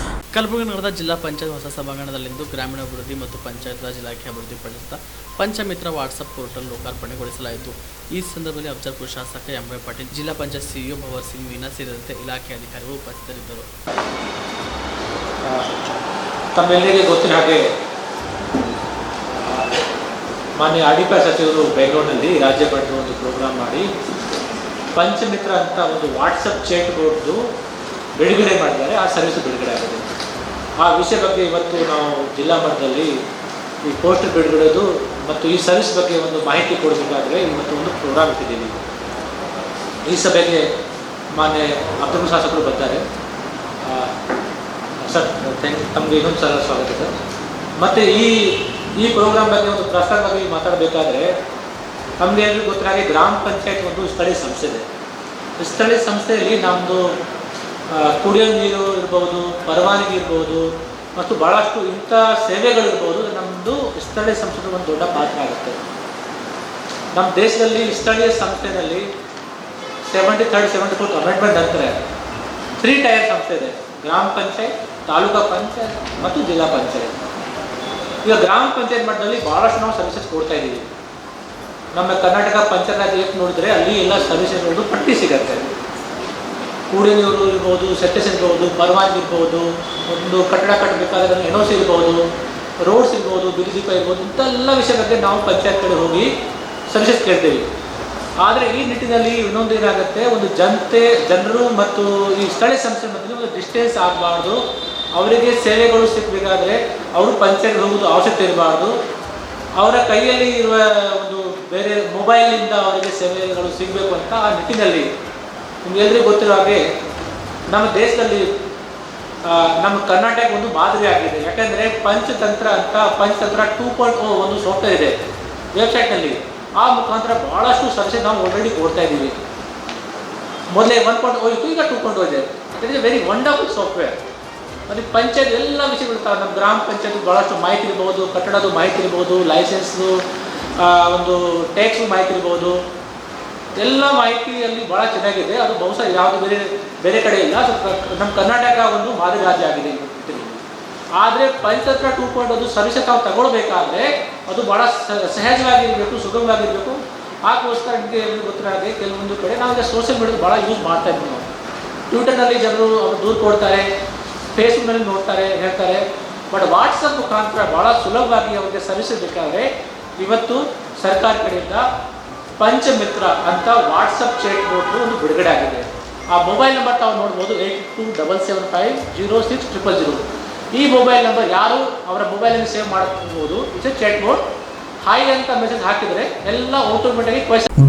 ಕಲಬುರಗಿ ನಗರದ ಜಿಲ್ಲಾ ಪಂಚಾಯತ್ ಹೊಸ ಸಭಾಂಗಣದಲ್ಲಿಂದು ಗ್ರಾಮೀಣಾಭಿವೃದ್ಧಿ ಮತ್ತು ಪಂಚಾಯತ್ ರಾಜ್ ಇಲಾಖೆ ಅಭಿವೃದ್ಧಿಪಡಿಸಿದ ಪಂಚಮಿತ್ರ ವಾಟ್ಸಪ್ ಪೋರ್ಟಲ್ ಲೋಕಾರ್ಪಣೆಗೊಳಿಸಲಾಯಿತು. ಈ ಸಂದರ್ಭದಲ್ಲಿ ಅಫಜಲ್ಪುರ ಶಾಸಕ ಎಂ.ವೈ. ಪಾಟೀಲ್, ಜಿಲ್ಲಾ ಪಂಚಾಯತ್ ಸಿಇಒ ಭವರ್ ಸಿಂಗ್ ಮೀನಾ ಸೇರಿದಂತೆ ಇಲಾಖೆ ಅಧಿಕಾರಿಗಳು ಉಪಸ್ಥಿತರಿದ್ದರು. ತಮ್ಮೆಲ್ಲರಿಗೆ ಗೊತ್ತಿನ ಹಾಗೆ ಮಾನ್ಯ RDP ಸಚಿವರು ಬೆಂಗಳೂರಿನಲ್ಲಿ ರಾಜ್ಯ ಮಟ್ಟದ ಒಂದು ಪ್ರೋಗ್ರಾಮ್ ಮಾಡಿ ಪಂಚಮಿತ್ರ ಅಂತ ಒಂದು ವಾಟ್ಸಪ್ ಚೇಟ್ ಬೋರ್ಡ್ದು ಬಿಡುಗಡೆ ಮಾಡಿದ್ದಾರೆ. ಆ ಸರ್ವಿಸ್ ಬಿಡುಗಡೆ ಆಗಿದೆ. ಆ ವಿಷಯ ಬಗ್ಗೆ ಇವತ್ತು ನಾವು ಜಿಲ್ಲಾ ಮಟ್ಟದಲ್ಲಿ ಈ ಪೋಸ್ಟರ್ ಬಿಡುಗಡೆದು ಮತ್ತು ಈ ಸರ್ವಿಸ್ ಬಗ್ಗೆ ಒಂದು ಮಾಹಿತಿ ಕೊಡಬೇಕಾದ್ರೆ ಇವತ್ತು ಒಂದು ಪ್ರೋಗ್ರಾಮ್ ಇಟ್ಟಿದ್ದೀವಿ. ಈ ಸಭೆಗೆ ಮಾನ್ಯ ಅಫಜಲ್ಪುರ ಶಾಸಕರು ಬರ್ತಾರೆ. ಸರ್, ತಮಗೆ ಇನ್ನೊಂದು ಸಲ ಸ್ವಾಗತ ಸರ್. ಮತ್ತು ಈ ಪ್ರೋಗ್ರಾಮ್ ಬಗ್ಗೆ ಒಂದು ಪ್ರಸ್ತಾವವಾಗಿ ಮಾತಾಡಬೇಕಾದ್ರೆ ನಮಗೆ ಎಲ್ಲರಿಗೂ ಗೊತ್ತಾಗಿ ಗ್ರಾಮ ಪಂಚಾಯತ್ ಒಂದು ಸ್ಥಳೀಯ ಸಂಸ್ಥೆ ಇದೆ. ಸ್ಥಳೀಯ ಸಂಸ್ಥೆಯಲ್ಲಿ ನಮ್ಮದು ಕುಡಿಯೋ ನೀರು ಇರ್ಬೋದು, ಪರವಾನಗಿ ಇರ್ಬೋದು ಮತ್ತು ಭಾಳಷ್ಟು ಇಂಥ ಸೇವೆಗಳಿರ್ಬೋದು. ನಮ್ಮದು ಸ್ಥಳೀಯ ಸಂಸ್ಥೆದು ಒಂದು ದೊಡ್ಡ ಪಾತ್ರ ಆಗುತ್ತೆ. ನಮ್ಮ ದೇಶದಲ್ಲಿ ಸ್ಥಳೀಯ ಸಂಸ್ಥೆಯಲ್ಲಿ 73rd 74th ಅಮೆಂಡ್ಮೆಂಟ್ ನಂತರ 3 ಟೈರ್ ಸಂಸ್ಥೆ ಇದೆ: ಗ್ರಾಮ ಪಂಚಾಯತ್, ತಾಲೂಕಾ ಪಂಚಾಯತ್ ಮತ್ತು ಜಿಲ್ಲಾ ಪಂಚಾಯತ್. ಈಗ ಗ್ರಾಮ ಪಂಚಾಯತ್ ಮಟ್ಟದಲ್ಲಿ ಭಾಳಷ್ಟು ನಾವು ಸರ್ವಿಸಸ್ ಕೊಡ್ತಾ ಇದ್ದೀವಿ. ನಮ್ಮ ಕರ್ನಾಟಕ ಪಂಚಾಯತ್ ರಾಜ್ ಆಕ್ಟ್ ನೋಡಿದ್ರೆ ಅಲ್ಲಿ ಎಲ್ಲ ಸರ್ವಿಸಸ್ಗಳು ಪಟ್ಟಿ ಸಿಗುತ್ತೆ. ಕುಡಿಯೋ ನೀರು ಇರ್ಬೋದು, ಸೆಪ್ಟಿಸ್ ಇರ್ಬೋದು, ಪರವಾನಗಿ ಇರ್ಬೋದು, ಒಂದು ಕಟ್ಟಡ ಕಟ್ಟಬೇಕಾದ್ರೆ NOC ಇರ್ಬೋದು, ರೋಡ್ಸ್ ಇರ್ಬೋದು, ಬೀದಿ ದೀಪ ಇರ್ಬೋದು, ಇಂಥೆಲ್ಲ ವಿಷಯ ಬಗ್ಗೆ ನಾವು ಪಂಚಾಯತ್ ಕಡೆ ಹೋಗಿ ಸರ್ವಿಸಸ್ ಕೇಳ್ತೀವಿ. ಆದರೆ ಈ ನಿಟ್ಟಿನಲ್ಲಿ ಇನ್ನೊಂದು ಏನಾಗುತ್ತೆ, ಒಂದು ಜನರು ಮತ್ತು ಈ ಸ್ಥಳೀಯ ಸಂಸ್ಥೆ ಮಧ್ಯೆ ಒಂದು ಡಿಸ್ಟೆನ್ಸ್ ಆಗಬಾರ್ದು. ಅವರಿಗೆ ಸೇವೆಗಳು ಸಿಗಬೇಕಾದ್ರೆ ಅವರು ಪಂಚಾಯತ್ ಹೋಗೋದು ಅವಶ್ಯಕತೆ ಇರಬಾರ್ದು. ಅವರ ಕೈಯಲ್ಲಿ ಇರುವ ಒಂದು ಬೇರೆ ಮೊಬೈಲಿಂದ ಅವರಿಗೆ ಸೇವೆಗಳು ಸಿಗಬೇಕು ಅಂತ ಆ ನಿಟ್ಟಿನಲ್ಲಿ ನಿಮಗೆಲ್ಲರಿಗೂ ಗೊತ್ತಿರೋ ಹಾಗೆ ನಮ್ಮ ದೇಶದಲ್ಲಿ ನಮ್ಮ ಕರ್ನಾಟಕ ಒಂದು ಮಾದರಿ ಆಗಿದೆ. ಯಾಕಂದರೆ ಪಂಚತಂತ್ರ 2.0 ಒಂದು ಸಾಫ್ಟ್ವೇರ್ ಇದೆ ವೆಬ್ಸೈಟ್ನಲ್ಲಿ. ಆ ಮುಖಾಂತರ ಭಾಳಷ್ಟು ಸರ್ವಿಸ್ ನಾವು ಆಲ್ರೆಡಿ ಕೊಡ್ತಾ ಇದ್ದೀವಿ. ಮೊದಲೇ 1.0 ಇತ್ತು, ಈಗ 2.0 ಇದೆ. It is A very wonderful software. ಮತ್ತು ಪಂಚಾಯತ್ ಎಲ್ಲ ವಿಷಯಗಳು ಇರ್ತಾವೆ. ನಮ್ಮ ಗ್ರಾಮ ಪಂಚಾಯತ್ ಭಾಳಷ್ಟು ಮಾಹಿತಿ ಇರ್ಬೋದು, ಕಟ್ಟಡದ ಮಾಹಿತಿ ಇರ್ಬೋದು, ಲೈಸೆನ್ಸ್ದು ಒಂದು ಟ್ಯಾಕ್ಸ್ ಮಾಹಿತಿ ಇರ್ಬೋದು, ಎಲ್ಲ ಮಾಹಿತಿಯಲ್ಲಿ ಭಾಳ ಚೆನ್ನಾಗಿದೆ. ಅದು ಬಹುಶಃ ಯಾವುದು ಬೇರೆ ಕಡೆ ಇಲ್ಲ. ನಮ್ಮ ಕರ್ನಾಟಕ ಒಂದು ಮಾದರಿ ರಾಜ್ಯ ಆಗಿದೆ. ಆದರೆ ಪಂಚತಂತ್ರ 2.0 ಸರ್ವಿಸ್ ತಾವು ತಗೊಳ್ಬೇಕಾದ್ರೆ ಅದು ಭಾಳ ಸಹಜವಾಗಿರಬೇಕು, ಸುಗಮವಾಗಿರಬೇಕು. ಆಗೋಸ್ಕರ ಗೊತ್ತಿರೋ ಹಾಗೆ ಕೆಲವೊಂದು ಕಡೆ ನಾವು ಸೋಷಿಯಲ್ ಮೀಡಿಯಾ ಭಾಳ ಯೂಸ್ ಮಾಡ್ತಾ ಇದ್ದೀವಿ. ನಾವು ಟ್ವಿಟರ್ನಲ್ಲಿ ಜನರು ಅವರು ದೂರು ಕೊಡ್ತಾರೆ, ಫೇಸ್ಬುಕ್ನಲ್ಲಿ ನೋಡ್ತಾರೆ, ಹೇಳ್ತಾರೆ. ಬಟ್ ವಾಟ್ಸಪ್ ಮುಖಾಂತರ ಭಾಳ ಸುಲಭವಾಗಿ ಅವರಿಗೆ ಸರ್ವಿಸ್ ಬೇಕಾದರೆ ಇವತ್ತು ಸರ್ಕಾರ ಕಡೆಯಿಂದ ಪಂಚಮಿತ್ರ ಅಂತ ವಾಟ್ಸಪ್ ಚೇಟ್ ಬೋಟ್ ಒಂದು ಬಿಡುಗಡೆ ಆಗಿದೆ. ಆ ಮೊಬೈಲ್ ನಂಬರ್ ತಾವು ನೋಡ್ಬೋದು 8277506000. ಈ ಮೊಬೈಲ್ ನಂಬರ್ ಯಾರು ಅವರ ಮೊಬೈಲನ್ನು ಸೇವ್ ಮಾಡ್ಬೋದು. It's A cheat boat. Hi ಅಂತ ಮೆಸೇಜ್ ಹಾಕಿದರೆ ಎಲ್ಲ ಆಟೋಮೆಟಿಕ್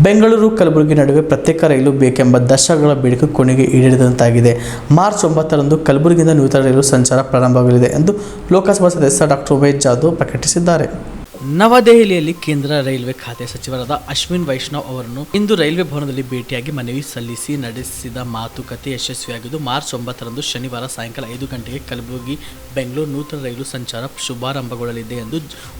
ಬೆಂಗಳೂರು ಕಲಬುರಗಿ ನಡುವೆ ಪ್ರತ್ಯೇಕ ರೈಲು ಬೇಕೆಂಬ ದಶಕಗಳ ಬೇಡಿಕೆ ಕೊನೆಗೆ ಈಡೇರಿದಂತಾಗಿದೆ. ಮಾರ್ಚ್ 9ರಂದು ಕಲಬುರಗಿಯಿಂದ ನೂತನ ರೈಲು ಸಂಚಾರ ಪ್ರಾರಂಭವಾಗಲಿದೆ ಎಂದು ಲೋಕಸಭಾ ಸದಸ್ಯ ಡಾಕ್ಟರ್ ಉಮೇಶ್ ಜಾಧವ್ ಪ್ರಕಟಿಸಿದ್ದಾರೆ. ನವದೆಹಲಿಯಲ್ಲಿ ಕೇಂದ್ರ ರೈಲ್ವೆ ಖಾತೆ ಸಚಿವರಾದ ಅಶ್ವಿನ್ ವೈಷ್ಣವ್ ಅವರನ್ನು ಇಂದು ರೈಲ್ವೆ ಭವನದಲ್ಲಿ ಭೇಟಿಯಾಗಿ ಮನವಿ ಸಲ್ಲಿಸಿ ನಡೆಸಿದ ಮಾತುಕತೆ ಯಶಸ್ವಿಯಾಗಿದ್ದು ಮಾರ್ಚ್ 9ರಂದು ಶನಿವಾರ ಸಾಯಂಕಾಲ 5 ಗಂಟೆಗೆ ಕಲಬುರಗಿ ಬೆಂಗಳೂರು ನೂತನ ರೈಲು ಸಂಚಾರ ಶುಭಾರಂಭಗೊಳ್ಳಲಿದೆ ಎಂದು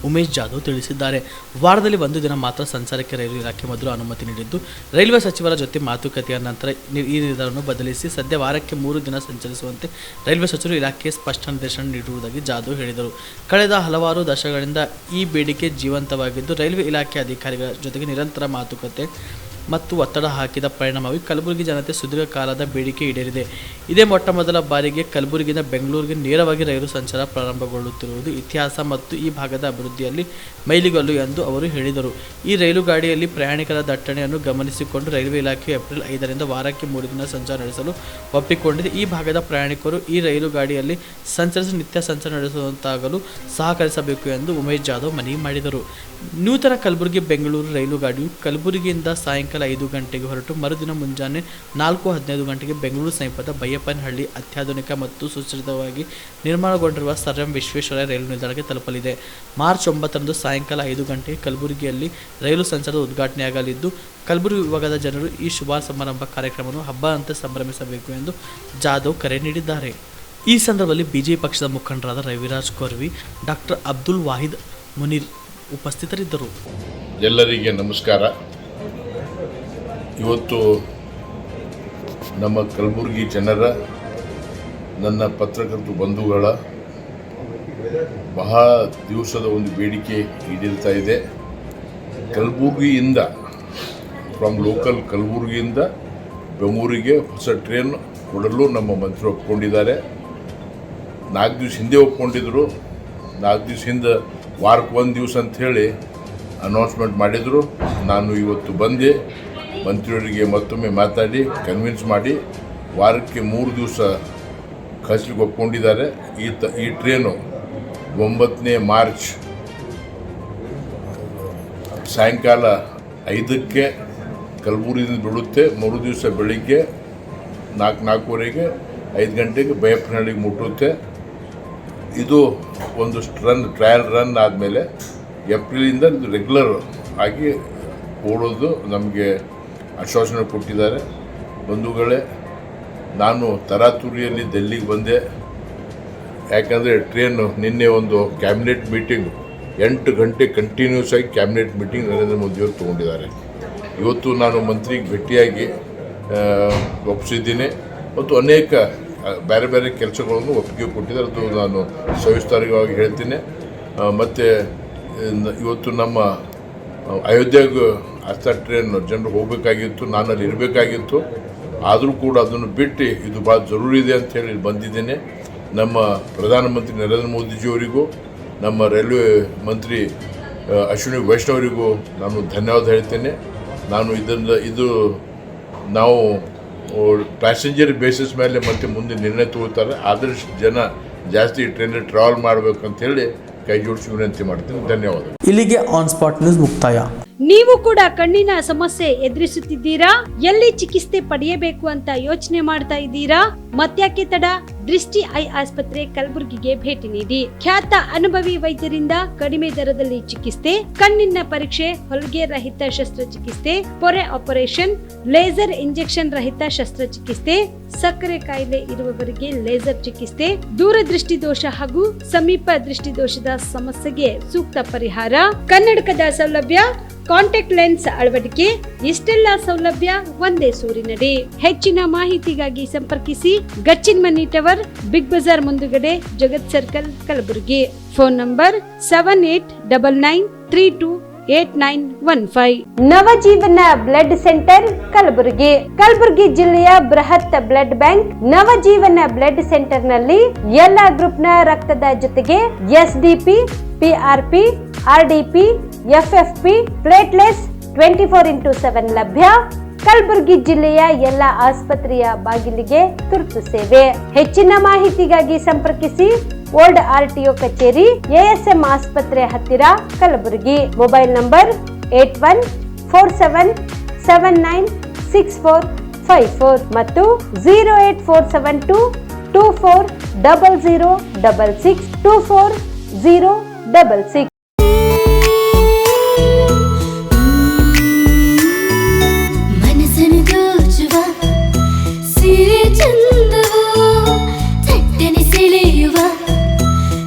ಉಮೇಶ್ ಜಾಧವ್ ತಿಳಿಸಿದ್ದಾರೆ. ವಾರದಲ್ಲಿ 1 ದಿನ ಮಾತ್ರ ಸಂಚಾರಕ್ಕೆ ರೈಲು ಇಲಾಖೆ ಮೊದಲು ಅನುಮತಿ ನೀಡಿದ್ದು ರೈಲ್ವೆ ಸಚಿವರ ಜೊತೆ ಮಾತುಕತೆಯ ನಂತರ ಈ ನಿರ್ಧಾರವನ್ನು ಬದಲಿಸಿ ಸದ್ಯ ವಾರಕ್ಕೆ 3 ದಿನ ಸಂಚರಿಸುವಂತೆ ರೈಲ್ವೆ ಸಚಿವರು ಇಲಾಖೆಗೆ ಸ್ಪಷ್ಟ ನಿರ್ದೇಶನ ನೀಡಿರುವುದಾಗಿ ಜಾಧವ್ ಹೇಳಿದರು. ಕಳೆದ ಹಲವಾರು ದಶಕಗಳಿಂದ ಈ ಬೇಡಿಕೆ ಜೀವಂತವಾಗಿದ್ದು ರೈಲ್ವೆ ಇಲಾಖೆ ಅಧಿಕಾರಿಗಳ ಜೊತೆಗೆ ನಿರಂತರ ಮಾತುಕತೆ ಮತ್ತು ಒತ್ತಡ ಹಾಕಿದ ಪರಿಣಾಮವಾಗಿ ಕಲಬುರಗಿ ಜನತೆ ಸುದೀರ್ಘ ಕಾಲದ ಬೇಡಿಕೆ ಈಡೇರಿದೆ. ಇದೇ ಮೊಟ್ಟಮೊದಲ ಬಾರಿಗೆ ಕಲಬುರಗಿಯಿಂದ ಬೆಂಗಳೂರಿಗೆ ನೇರವಾಗಿ ರೈಲು ಸಂಚಾರ ಪ್ರಾರಂಭಗೊಳ್ಳುತ್ತಿರುವುದು ಇತಿಹಾಸ ಮತ್ತು ಈ ಭಾಗದ ಅಭಿವೃದ್ಧಿಯಲ್ಲಿ ಮೈಲಿಗಲ್ಲು ಎಂದು ಅವರು ಹೇಳಿದರು. ಈ ರೈಲು ಗಾಡಿಯಲ್ಲಿ ಪ್ರಯಾಣಿಕರ ದಟ್ಟಣೆಯನ್ನು ಗಮನಿಸಿಕೊಂಡು ರೈಲ್ವೆ ಇಲಾಖೆ ಏಪ್ರಿಲ್ 5ರಿಂದ ವಾರಕ್ಕೆ 3 ದಿನ ಸಂಚಾರ ನಡೆಸಲು ಒಪ್ಪಿಕೊಂಡಿದೆ. ಈ ಭಾಗದ ಪ್ರಯಾಣಿಕರು ಈ ರೈಲು ಗಾಡಿಯಲ್ಲಿ ಸಂಚರಿಸಿ ನಿತ್ಯ ಸಂಚಾರ ನಡೆಸುವಂತಾಗಲು ಸಹಕರಿಸಬೇಕು ಎಂದು ಉಮೇಶ್ ಜಾಧವ್ ಮನವಿ ಮಾಡಿದರು. ನೂತನ ಕಲಬುರಗಿ ಬೆಂಗಳೂರು ರೈಲು ಗಾಡಿಯು ಕಲಬುರಗಿಯಿಂದ ಸಾಯಂಕಾಲ 5 ಗಂಟೆಗೆ ಹೊರಟು ಮರುದಿನ ಮುಂಜಾನೆ 4:15 ಗಂಟೆಗೆ ಬೆಂಗಳೂರು ಸಮೀಪದ ಬೈಯಪ್ಪನಹಳ್ಳಿ ಅತ್ಯಾಧುನಿಕ ಮತ್ತು ಸುಸಜ್ಜಿತವಾಗಿ ನಿರ್ಮಾಣಗೊಂಡಿರುವ ಸರ್ ಎಂ ವಿಶ್ವೇಶ್ವರಯ್ಯ ರೈಲು ನಿಲ್ದಾಣಕ್ಕೆ ತಲುಪಲಿದೆ. ಮಾರ್ಚ್ 9ರಂದು ಸಾಯಂಕಾಲ 5 ಗಂಟೆಗೆ ಕಲಬುರಗಿಯಲ್ಲಿ ರೈಲು ಸಂಚಾರದ ಉದ್ಘಾಟನೆಯಾಗಲಿದ್ದು ಕಲಬುರಗಿ ವಿಭಾಗದ ಜನರು ಈ ಶುಭ ಸಮಾರಂಭ ಕಾರ್ಯಕ್ರಮವನ್ನು ಹಬ್ಬ ಅಂತ ಸಂಭ್ರಮಿಸಬೇಕು ಎಂದು ಜಾಧವ್ ಕರೆ ನೀಡಿದ್ದಾರೆ. ಈ ಸಂದರ್ಭದಲ್ಲಿ ಬಿಜೆಪಿ ಪಕ್ಷದ ಮುಖಂಡರಾದ ರವಿರಾಜ್ ಕೊರ್ವಿ, ಡಾಕ್ಟರ್ ಅಬ್ದುಲ್ ವಾಹಿದ್ ಮುನೀರ್ ಉಪಸ್ಥಿತರಿದ್ದರು. ಎಲ್ಲರಿಗೆ ನಮಸ್ಕಾರ. ಇವತ್ತು ನಮ್ಮ ಕಲಬುರಗಿ ಜನರ, ನನ್ನ ಪತ್ರಕರ್ತ ಬಂಧುಗಳ ಬಹಳ ದಿವಸದ ಒಂದು ಬೇಡಿಕೆ ಈಡೇರ್ತಾ ಇದೆ. ಕಲಬುರಗಿಯಿಂದ ಫ್ರಮ್ ಲೋಕಲ್ ಕಲಬುರಗಿಯಿಂದ ಬೆಂಗಳೂರಿಗೆ ಹೊಸ ಟ್ರೈನ್ ಕೊಡಲು ನಮ್ಮ ಮಂತ್ರಿ ಒಪ್ಕೊಂಡಿದ್ದಾರೆ. 4 ದಿವಸ ಹಿಂದೆ ಒಪ್ಕೊಂಡಿದ್ರು. 4 ದಿವಸ ಹಿಂದೆ ವಾರಕ್ಕೆ 1 ದಿವಸ ಅಂಥೇಳಿ ಅನೌನ್ಸ್ಮೆಂಟ್ ಮಾಡಿದರು. ನಾನು ಇವತ್ತು ಬಂದೆ, ಮಂತ್ರಿಯವರಿಗೆ ಮತ್ತೊಮ್ಮೆ ಮಾತಾಡಿ ಕನ್ವಿನ್ಸ್ ಮಾಡಿ ವಾರಕ್ಕೆ 3 ದಿವಸ ಕಳಿಸ್ಲಿಕ್ಕೆ ಒಪ್ಕೊಂಡಿದ್ದಾರೆ. ಈ ಟ್ರೇನು 9ನೇ ಮಾರ್ಚ್ ಸಾಯಂಕಾಲ 5ಕ್ಕೆ ಕಲಬುರಗಿಯಿಂದ ಬಿಡುತ್ತೆ. ಮರು ದಿವಸ ಬೆಳಿಗ್ಗೆ 4:45 5 ಗಂಟೆಗೆ ಬೈಯಪ್ಪನಹಳ್ಳಿಗೆ ಮುಟ್ಟುತ್ತೆ. ಇದು ಒಂದು ಟ್ರಯಲ್ ರನ್ ಆದಮೇಲೆ ಏಪ್ರಿಲಿಂದ ಇದು ರೆಗ್ಯುಲರ್ ಆಗಿ ಓಡೋದು ನಮಗೆ ಆಶ್ವಾಸನೆ ಕೊಟ್ಟಿದ್ದಾರೆ. ಬಂಧುಗಳೇ, ನಾನು ತರಾತುರಿಯಲ್ಲಿ ಡೆಲ್ಲಿಗೆ ಬಂದೆ. ಯಾಕಂದರೆ ಟ್ರೇನು ನಿನ್ನೆ ಒಂದು ಕ್ಯಾಬಿನೆಟ್ ಮೀಟಿಂಗ್ 8 ಗಂಟೆ ಕಂಟಿನ್ಯೂಸ್ ಆಗಿ ಕ್ಯಾಬಿನೆಟ್ ಮೀಟಿಂಗ್ ನರೇಂದ್ರ ಮೋದಿಯವರು ತೊಗೊಂಡಿದ್ದಾರೆ. ಇವತ್ತು ನಾನು ಮಂತ್ರಿಗೆ ಭೇಟಿಯಾಗಿ ಒಪ್ಪಿಸಿದ್ದೀನಿ ಮತ್ತು ಅನೇಕ ಬೇರೆ ಬೇರೆ ಕೆಲಸಗಳನ್ನು ಒಪ್ಪಿಗೆ ಕೊಟ್ಟಿದ್ದಾರೆ. ಅದು ನಾನು ಸವಿಸ್ತಾರವಾಗಿ ಹೇಳ್ತೀನಿ. ಮತ್ತು ಇವತ್ತು ನಮ್ಮ ಅಯೋಧ್ಯೆಗೆ ಅಸ್ತಾ ಟ್ರೈನ್ ಜನರು ಹೋಗಬೇಕಾಗಿತ್ತು, ನಾನಲ್ಲಿ ಇರಬೇಕಾಗಿತ್ತು. ಆದರೂ ಕೂಡ ಅದನ್ನು ಬಿಟ್ಟು ಇದು ಭಾಳ ಜರೂರಿ ಇದೆ ಅಂಥೇಳಿ ಬಂದಿದ್ದೇನೆ. ನಮ್ಮ ಪ್ರಧಾನಮಂತ್ರಿ ನರೇಂದ್ರ ಮೋದಿಜಿಯವರಿಗೂ ನಮ್ಮ ರೈಲ್ವೆ ಮಂತ್ರಿ ಅಶ್ವಿನಿ ವೈಷ್ಣವರಿಗೂ ನಾನು ಧನ್ಯವಾದ ಹೇಳ್ತೇನೆ. ನಾನು ಇದು ನಾವು ಪ್ಯಾಸೆಂಜರ್ ಬೇಸಿಸ್ ಮೇಲೆ ಮತ್ತೆ ಮುಂದೆ ನಿರ್ಣಯ ತಗೋತಾರೆ. ಆದಷ್ಟು ಜನ ಜಾಸ್ತಿ ಟ್ರೈನಲ್ಲಿ ಟ್ರಾವೆಲ್ ಮಾಡಬೇಕಂತೇಳಿ ಕೈ ಜೋಡಿಸಿ ವಿನಂತಿ ಮಾಡ್ತೀನಿ. ಧನ್ಯವಾದ. ಇಲ್ಲಿಗೆ ಆನ್ ಸ್ಪಾಟ್ ನ್ಯೂಸ್ ಮುಕ್ತಾಯ. ನೀವು ಕೂಡ ಕಣ್ಣಿನ ಸಮಸ್ಯೆ ಎದುರಿಸುತ್ತಿದ್ದೀರಾ? ಎಲ್ಲಿ ಚಿಕಿತ್ಸೆ ಪಡೆಯಬೇಕು ಅಂತ ಯೋಚನೆ ಮಾಡ್ತಾ ಇದ್ದೀರಾ? ಮತ್ತ್ಯಾಕೆ ತಡ? ದೃಷ್ಟಿ ಐ ಆಸ್ಪತ್ರೆ ಕಲಬುರಗಿಗೆ ಭೇಟಿ ನೀಡಿ. ಖ್ಯಾತ ಅನುಭವಿ ವೈದ್ಯರಿಂದ ಕಡಿಮೆ ದರದಲ್ಲಿ ಚಿಕಿತ್ಸೆ, ಕಣ್ಣಿನ ಪರೀಕ್ಷೆ, ಹೊಲಿಗೆ ರಹಿತ ಶಸ್ತ್ರಚಿಕಿತ್ಸೆ, ಪೊರೆ ಆಪರೇಷನ್, ಲೇಸರ್ ಇಂಜೆಕ್ಷನ್ ರಹಿತ ಶಸ್ತ್ರಚಿಕಿತ್ಸೆ, ಸಕ್ಕರೆ ಕಾಯಿಲೆ ಇರುವವರಿಗೆ ಲೇಸರ್ ಚಿಕಿತ್ಸೆ, ದೂರದೃಷ್ಟಿ ದೋಷ ಹಾಗೂ ಸಮೀಪ ದೃಷ್ಟಿ ದೋಷದ ಸಮಸ್ಯೆಗೆ ಸೂಕ್ತ ಪರಿಹಾರ, ಕನ್ನಡಕದ ಸೌಲಭ್ಯ, ಕಾಂಟ್ಯಾಕ್ಟ್ ಲೆನ್ಸ್ ಅಳವಡಿಕೆ, ಇಷ್ಟೆಲ್ಲ ಸೌಲಭ್ಯ ಒಂದೇ ಸೂರಿನಡಿ. ಹೆಚ್ಚಿನ ಮಾಹಿತಿಗಾಗಿ ಸಂಪರ್ಕಿಸಿ Gachchin money tower, big bazaar ಮುಂದುಗಡೆ, Jagat circle, Kalaburagi. Phone number 7899328915. Navajeevana blood centre Kalaburagi. Kalaburagi ಜಿಲ್ಲೆಯ ಬೃಹತ್ blood bank Navajeevana blood centre ನಲ್ಲಿ ಎಲ್ಲಾ ಗ್ರೂಪ್ ನ ರಕ್ತದ ಜೊತೆಗೆ ಎಸ್ಡಿಪಿ, ಪಿಆರ್ಪಿ, ಆರ್ಡಿಪಿ, ಎಫ್ಎಫ್ಪಿ, ಪ್ಲೇಟ್ಲೆಸ್ 24x7 ಲಭ್ಯ. ಕಲಬುರಗಿ ಜಿಲ್ಲೆಯ ಎಲ್ಲ ಆಸ್ಪತ್ರೆಯ ಬಾಗಿಲಿಗೆ ತುರ್ತು ಸೇವೆ. ಹೆಚ್ಚಿನ ಮಾಹಿತಿಗಾಗಿ ಸಂಪರ್ಕಿಸಿ ಓಲ್ಡ್ ಆರ್ಟಿಒ ಕಚೇರಿ, ಎಎಸ್ಎಂ ಆಸ್ಪತ್ರೆ ಹತ್ತಿರ, ಕಲಬುರಗಿ. ಮೊಬೈಲ್ ನಂಬರ್ 8147796454 ಮತ್ತು 08472240066 24066.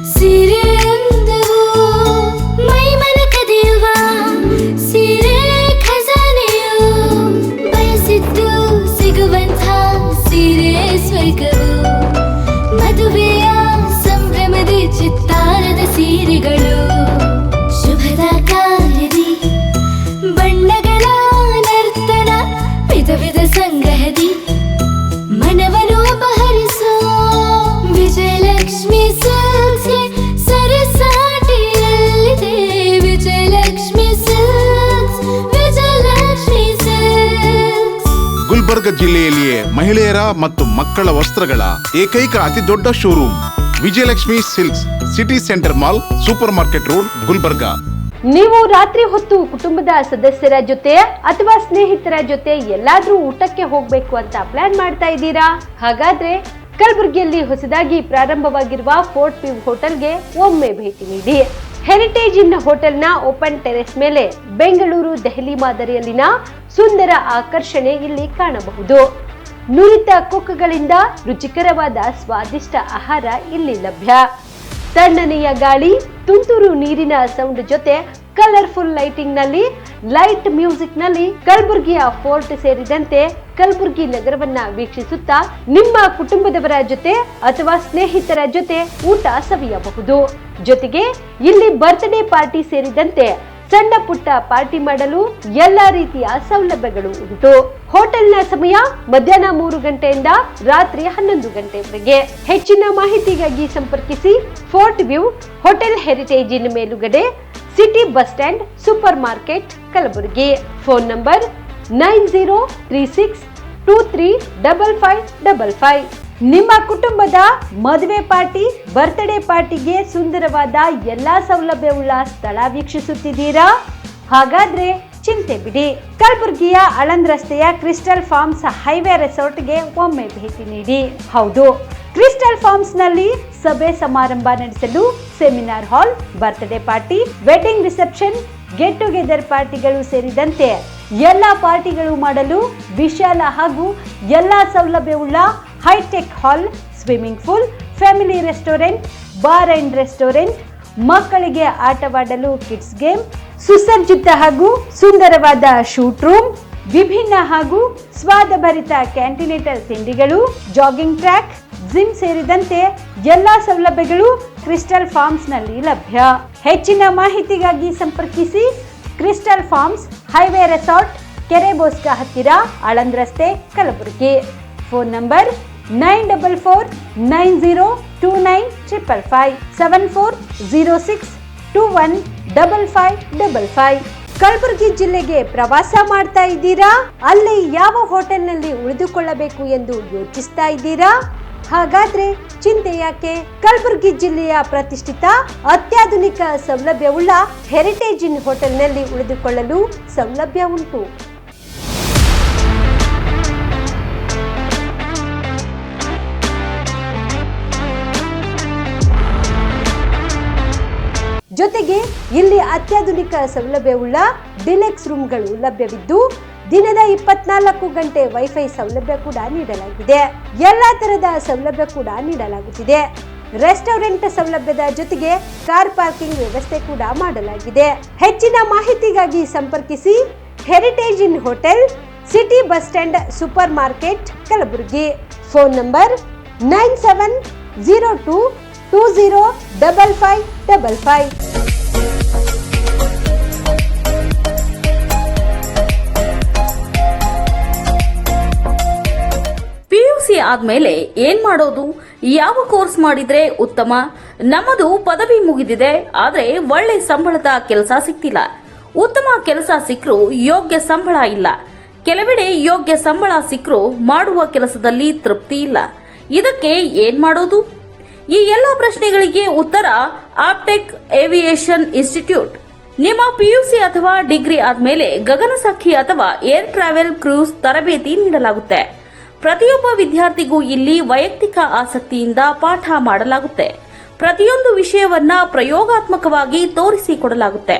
ಮದುವೆಯ ಸಂಭ್ರಮದ ಚಿತ್ತಾರದ ಸೀರೆಗಳು, ಶುಭದ ಕಾರ್ಯದಿ ಬಣ್ಣಗಳ ನರ್ತನ, ವಿಧ ವಿಧ ಸಂಗ್ರಹದಿ ಮನವನ್ನು ಅಪಹರಿಸೋ ವಿಜಯಲಕ್ಷ್ಮಿ ಸಿಲ್ಕ್ಸ್ಗೆ ಸರಸಾಟಿಯಲ್ಲಿದೆ. Vijayalakshmi silks, Vijayalakshmi silks. ಗುಲ್ಬರ್ಗ ಜಿಲ್ಲೆಯಲ್ಲಿಯೇ ಮಹಿಳೆಯರ ಮತ್ತು ಮಕ್ಕಳ ವಸ್ತ್ರಗಳ ಏಕೈಕ ಅತಿ ದೊಡ್ಡ showroom Vijayalakshmi silks, city centre mall, supermarket road, Gulbarga. ನೀವು ರಾತ್ರಿ ಹೊತ್ತು ಕುಟುಂಬದ ಸದಸ್ಯರ ಜೊತೆ ಅಥವಾ ಸ್ನೇಹಿತರ ಜೊತೆ ಎಲ್ಲಾದ್ರೂ ಊಟಕ್ಕೆ ಹೋಗ್ಬೇಕು ಅಂತ ಪ್ಲಾನ್ ಮಾಡ್ತಾ ಇದ್ದೀರಾ? ಹಾಗಾದ್ರೆ ಕಲಬುರಗಿಯಲ್ಲಿ ಹೊಸದಾಗಿ ಪ್ರಾರಂಭವಾಗಿರುವ ಫೋರ್ಟ್ ವ್ಯೂ ಹೋಟೆಲ್ಗೆ ಒಮ್ಮೆ ಭೇಟಿ ನೀಡಿ. ಹೆರಿಟೇಜ್ ಇನ್ ಹೋಟೆಲ್ನ ಓಪನ್ ಟೆರೆಸ್ ಮೇಲೆ ಬೆಂಗಳೂರು, ದೆಹಲಿ ಮಾದರಿಯಲ್ಲಿನ ಸುಂದರ ಆಕರ್ಷಣೆ ಇಲ್ಲಿ ಕಾಣಬಹುದು. ನುರಿತ ಕುಕ್ಗಳಿಂದ ರುಚಿಕರವಾದ ಸ್ವಾದಿಷ್ಟ ಆಹಾರ ಇಲ್ಲಿ ಲಭ್ಯ. ತಣ್ಣನೆಯ ಗಾಳಿ, ತುಂತುರು ನೀರಿನ ಸೌಂಡ್ ಜೊತೆ ಕಲರ್ಫುಲ್ ಲೈಟಿಂಗ್ ನಲ್ಲಿ, ಲೈಟ್ ಮ್ಯೂಸಿಕ್ ನಲ್ಲಿ ಕಲಬುರಗಿಯ ಫೋರ್ಟ್ ಸೇರಿದಂತೆ ಕಲಬುರಗಿ ನಗರವನ್ನ ವೀಕ್ಷಿಸುತ್ತಾ ನಿಮ್ಮ ಕುಟುಂಬದವರ ಜೊತೆ ಅಥವಾ ಸ್ನೇಹಿತರ ಜೊತೆ ಊಟ ಸವಿಯಬಹುದು. ಜೊತೆಗೆ ಇಲ್ಲಿ ಬರ್ತ್ಡೇ ಪಾರ್ಟಿ ಸೇರಿದಂತೆ ಸಣ್ಣ ಪುಟ್ಟ ಪಾರ್ಟಿ ಮಾಡಲು ಎಲ್ಲಾ ರೀತಿಯ ಸೌಲಭ್ಯಗಳು ಉಂಟು. ಹೋಟೆಲ್ನ ಸಮಯ ಮಧ್ಯಾಹ್ನ 3 ಗಂಟೆಯಿಂದ ರಾತ್ರಿ 11 ಗಂಟೆವರೆಗೆ. ಹೆಚ್ಚಿನ ಮಾಹಿತಿಗಾಗಿ ಸಂಪರ್ಕಿಸಿ ಫೋರ್ಟ್ ವ್ಯೂ ಹೋಟೆಲ್, ಹೆರಿಟೇಜ್ ಇನ್ ಮೇಲುಗಡೆ, city bus stand, supermarket, Kalaburagi. Phone number 9036235555. ನಿಮ್ಮ ಕುಟುಂಬದ ಮದುವೆ ಪಾರ್ಟಿ, ಬರ್ತ್ಡೇ ಪಾರ್ಟಿಗೆ ಸುಂದರವಾದ ಎಲ್ಲಾ ಸೌಲಭ್ಯವುಳ್ಳ ಸ್ಥಳ ವೀಕ್ಷಿಸುತ್ತಿದ್ದೀರಾ? ಹಾಗಾದ್ರೆ ಚಿಂತೆ ಬಿಡಿ. ಕಲಬುರಗಿಯ ಆಳಂದ್ ರಸ್ತೆಯ ಕ್ರಿಸ್ಟಲ್ ಫಾರ್ಮ್ಸ್ ಹೈವೇ ರೆಸಾರ್ಟ್ಗೆ ಒಮ್ಮೆ ಭೇಟಿ ನೀಡಿ. ಹೌದು, ಕ್ರಿಸ್ಟಲ್ ಫಾರ್ಮ್ಸ್ ನಲ್ಲಿ ಸಭೆ ಸಮಾರಂಭ ನಡೆಸಲು seminar hall, birthday party, wedding reception, get together ಪಾರ್ಟಿಗಳು ಸೇರಿದಂತೆ ಎಲ್ಲಾ ಪಾರ್ಟಿಗಳು ಮಾಡಲು ವಿಶಾಲ ಹಾಗೂ ಎಲ್ಲಾ ಸೌಲಭ್ಯವುಳ್ಳ high tech hall, swimming pool, family restaurant, bar and restaurant, ಮಕ್ಕಳಿಗೆ ಆಟವಾಡಲು ಕಿಡ್ಸ್ ಗೇಮ್, ಸುಸಜ್ಜಿತ ಹಾಗೂ ಸುಂದರವಾದ ಶೂಟ್ ರೂಮ್, ವಿಭಿನ್ನ ಹಾಗೂ ಸ್ವಾದಭರಿತ ಕ್ಯಾಂಟಿನೇಟಲ್ ತಿಂಡಿಗಳು, ಜಾಗಿಂಗ್ ಟ್ರ್ಯಾಕ್, ಜಿಮ್ ಸೇರಿದಂತೆ ಎಲ್ಲಾ ಸೌಲಭ್ಯಗಳು ಕ್ರಿಸ್ಟಲ್ ಫಾರ್ಮ್ಸ್ ನಲ್ಲಿ ಲಭ್ಯ. ಹೆಚ್ಚಿನ ಮಾಹಿತಿಗಾಗಿ ಸಂಪರ್ಕಿಸಿ ಕ್ರಿಸ್ಟಲ್ ಫಾರ್ಮ್ಸ್ ಹೈವೇ ರೆಸಾರ್ಟ್, ಕೆರೆ ಬೋಸ್ಕ ಹತ್ತಿರ, ಆಳಂದ್ ರಸ್ತೆ, ಕಲಬುರಗಿ. Phone number 9490295555 7406215555. ಕಲಬುರಗಿ ಜಿಲ್ಲೆಗೆ ಪ್ರವಾಸ ಮಾಡ್ತಾ ಇದ್ದೀರಾ? ಅಲ್ಲಿ ಯಾವ ಹೋಟೆಲ್ನಲ್ಲಿ ಉಳಿದುಕೊಳ್ಳಬೇಕು ಎಂದು ಯೋಚಿಸ್ತಾ ಇದ್ದೀರಾ? ಹಾಗಾದ್ರೆ ಚಿಂತೆ ಯಾಕೆ? ಕಲಬುರಗಿ ಜಿಲ್ಲೆಯ ಪ್ರತಿಷ್ಠಿತ ಅತ್ಯಾಧುನಿಕ ಸೌಲಭ್ಯವುಳ್ಳ ಹೆರಿಟೇಜ್ ಇನ್ ಹೋಟೆಲ್ನಲ್ಲಿ ಉಳಿದುಕೊಳ್ಳಲು ಸೌಲಭ್ಯ ಉಂಟು. ಜೊತೆಗೆ ಇಲ್ಲಿ ಅತ್ಯಾಧುನಿಕ ಸೌಲಭ್ಯವುಳ್ಳ ಡಿಲೆಕ್ಸ್ ರೂಮ್ಗಳು ಲಭ್ಯವಿದ್ದು ದಿನದ 24 ಗಂಟೆ ವೈಫೈ ಸೌಲಭ್ಯ ಕೂಡ ನೀಡಲಾಗಿದೆ. ಎಲ್ಲಾ ತರಹದ ಸೌಲಭ್ಯ ಕೂಡ ನೀಡಲಾಗುತ್ತಿದೆ. ರೆಸ್ಟೋರೆಂಟ್ ಸೌಲಭ್ಯದ ಜೊತೆಗೆ ಕಾರ್ ಪಾರ್ಕಿಂಗ್ ವ್ಯವಸ್ಥೆ ಕೂಡ ಮಾಡಲಾಗಿದೆ. ಹೆಚ್ಚಿನ ಮಾಹಿತಿಗಾಗಿ ಸಂಪರ್ಕಿಸಿ heritage inn hotel, city bus stand, supermarket, Kalaburagi. Phone number 9702205555. PUC ಆದ್ಮೇಲೆ ಏನ್ ಮಾಡೋದು? ಯಾವ ಕೋರ್ಸ್ ಮಾಡಿದ್ರೆ ಉತ್ತಮ? ನಮ್ಮದು ಪದವಿ ಮುಗಿದಿದೆ, ಆದ್ರೆ ಒಳ್ಳೆ ಸಂಬಳದ ಕೆಲಸ ಸಿಕ್ತಿಲ್ಲ. ಉತ್ತಮ ಕೆಲಸ ಸಿಕ್ಕರೂ ಯೋಗ್ಯ ಸಂಬಳ ಇಲ್ಲ. ಕೆಲವೆಡೆ ಯೋಗ್ಯ ಸಂಬಳ ಸಿಕ್ಕರೂ ಮಾಡುವ ಕೆಲಸದಲ್ಲಿ ತೃಪ್ತಿ ಇಲ್ಲ. ಇದಕ್ಕೆ ಏನ್ ಮಾಡೋದು? ಈ ಎಲ್ಲ ಪ್ರಶ್ನೆಗಳಿಗೆ ಉತ್ತರ ಆಪ್ಟೆಕ್ ಏವಿಯೇಷನ್ ಇನ್ಸ್ಟಿಟ್ಯೂಟ್. ನಿಮ್ಮ PUC ಅಥವಾ ಡಿಗ್ರಿ ಆದ್ಮೇಲೆ ಗಗನಸಖಿ ಅಥವಾ ಏರ್ ಟ್ರಾವೆಲ್ ಕ್ರೂಸ್ ತರಬೇತಿ ನೀಡಲಾಗುತ್ತೆ. ಪ್ರತಿಯೊಬ್ಬ ವಿದ್ಯಾರ್ಥಿಗೂ ಇಲ್ಲಿ ವೈಯಕ್ತಿಕ ಆಸಕ್ತಿಯಿಂದ ಪಾಠ ಮಾಡಲಾಗುತ್ತೆ. ಪ್ರತಿಯೊಂದು ವಿಷಯವನ್ನ ಪ್ರಯೋಗಾತ್ಮಕವಾಗಿ ತೋರಿಸಿಕೊಡಲಾಗುತ್ತೆ.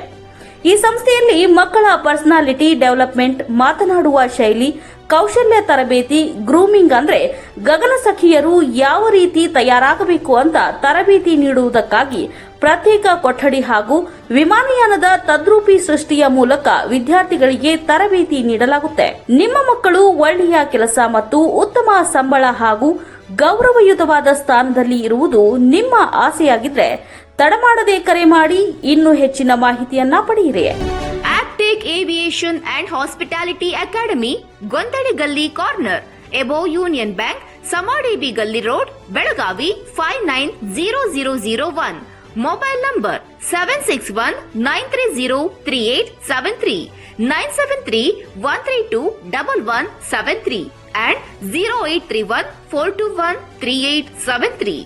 ಈ ಸಂಸ್ಥೆಯಲ್ಲಿ ಮಕ್ಕಳ ಪರ್ಸನಾಲಿಟಿ ಡೆವಲಪ್ಮೆಂಟ್, ಮಾತನಾಡುವ ಶೈಲಿ, ಕೌಶಲ್ಯ ತರಬೇತಿ, ಗ್ರೂಮಿಂಗ್ ಅಂದ್ರೆ ಗಗನಸಖಿಯರು ಯಾವ ರೀತಿ ತಯಾರಾಗಬೇಕು ಅಂತ ತರಬೇತಿ ನೀಡುವುದಕ್ಕಾಗಿ ಪ್ರತ್ಯೇಕ ಕೊಠಡಿ ಹಾಗೂ ವಿಮಾನಯಾನದ ತದ್ರೂಪಿ ಸೃಷ್ಟಿಯ ಮೂಲಕ ವಿದ್ಯಾರ್ಥಿಗಳಿಗೆ ತರಬೇತಿ ನೀಡಲಾಗುತ್ತೆ. ನಿಮ್ಮ ಮಕ್ಕಳು ಒಳ್ಳೆಯ ಕೆಲಸ ಮತ್ತು ಉತ್ತಮ ಸಂಬಳ ಹಾಗೂ ಗೌರವಯುತವಾದ ಸ್ಥಾನದಲ್ಲಿ ಇರುವುದು ನಿಮ್ಮ ಆಸೆಯಾಗಿದ್ರೆ ತಡಮಾಡದೆ ಕರೆ ಮಾಡಿ ಇನ್ನೂ ಹೆಚ್ಚಿನ ಮಾಹಿತಿಯನ್ನ ಪಡೆಯಿರಿ. Aptech aviation and hospitality academy, ಗೊಂದಡಿ ಗಲ್ಲಿ corner, above union bank, Samadevi ಗಲ್ಲಿ road, Belagavi 590001. Mobile number 7619303873, 973-132-1173 and 0831-421-3873.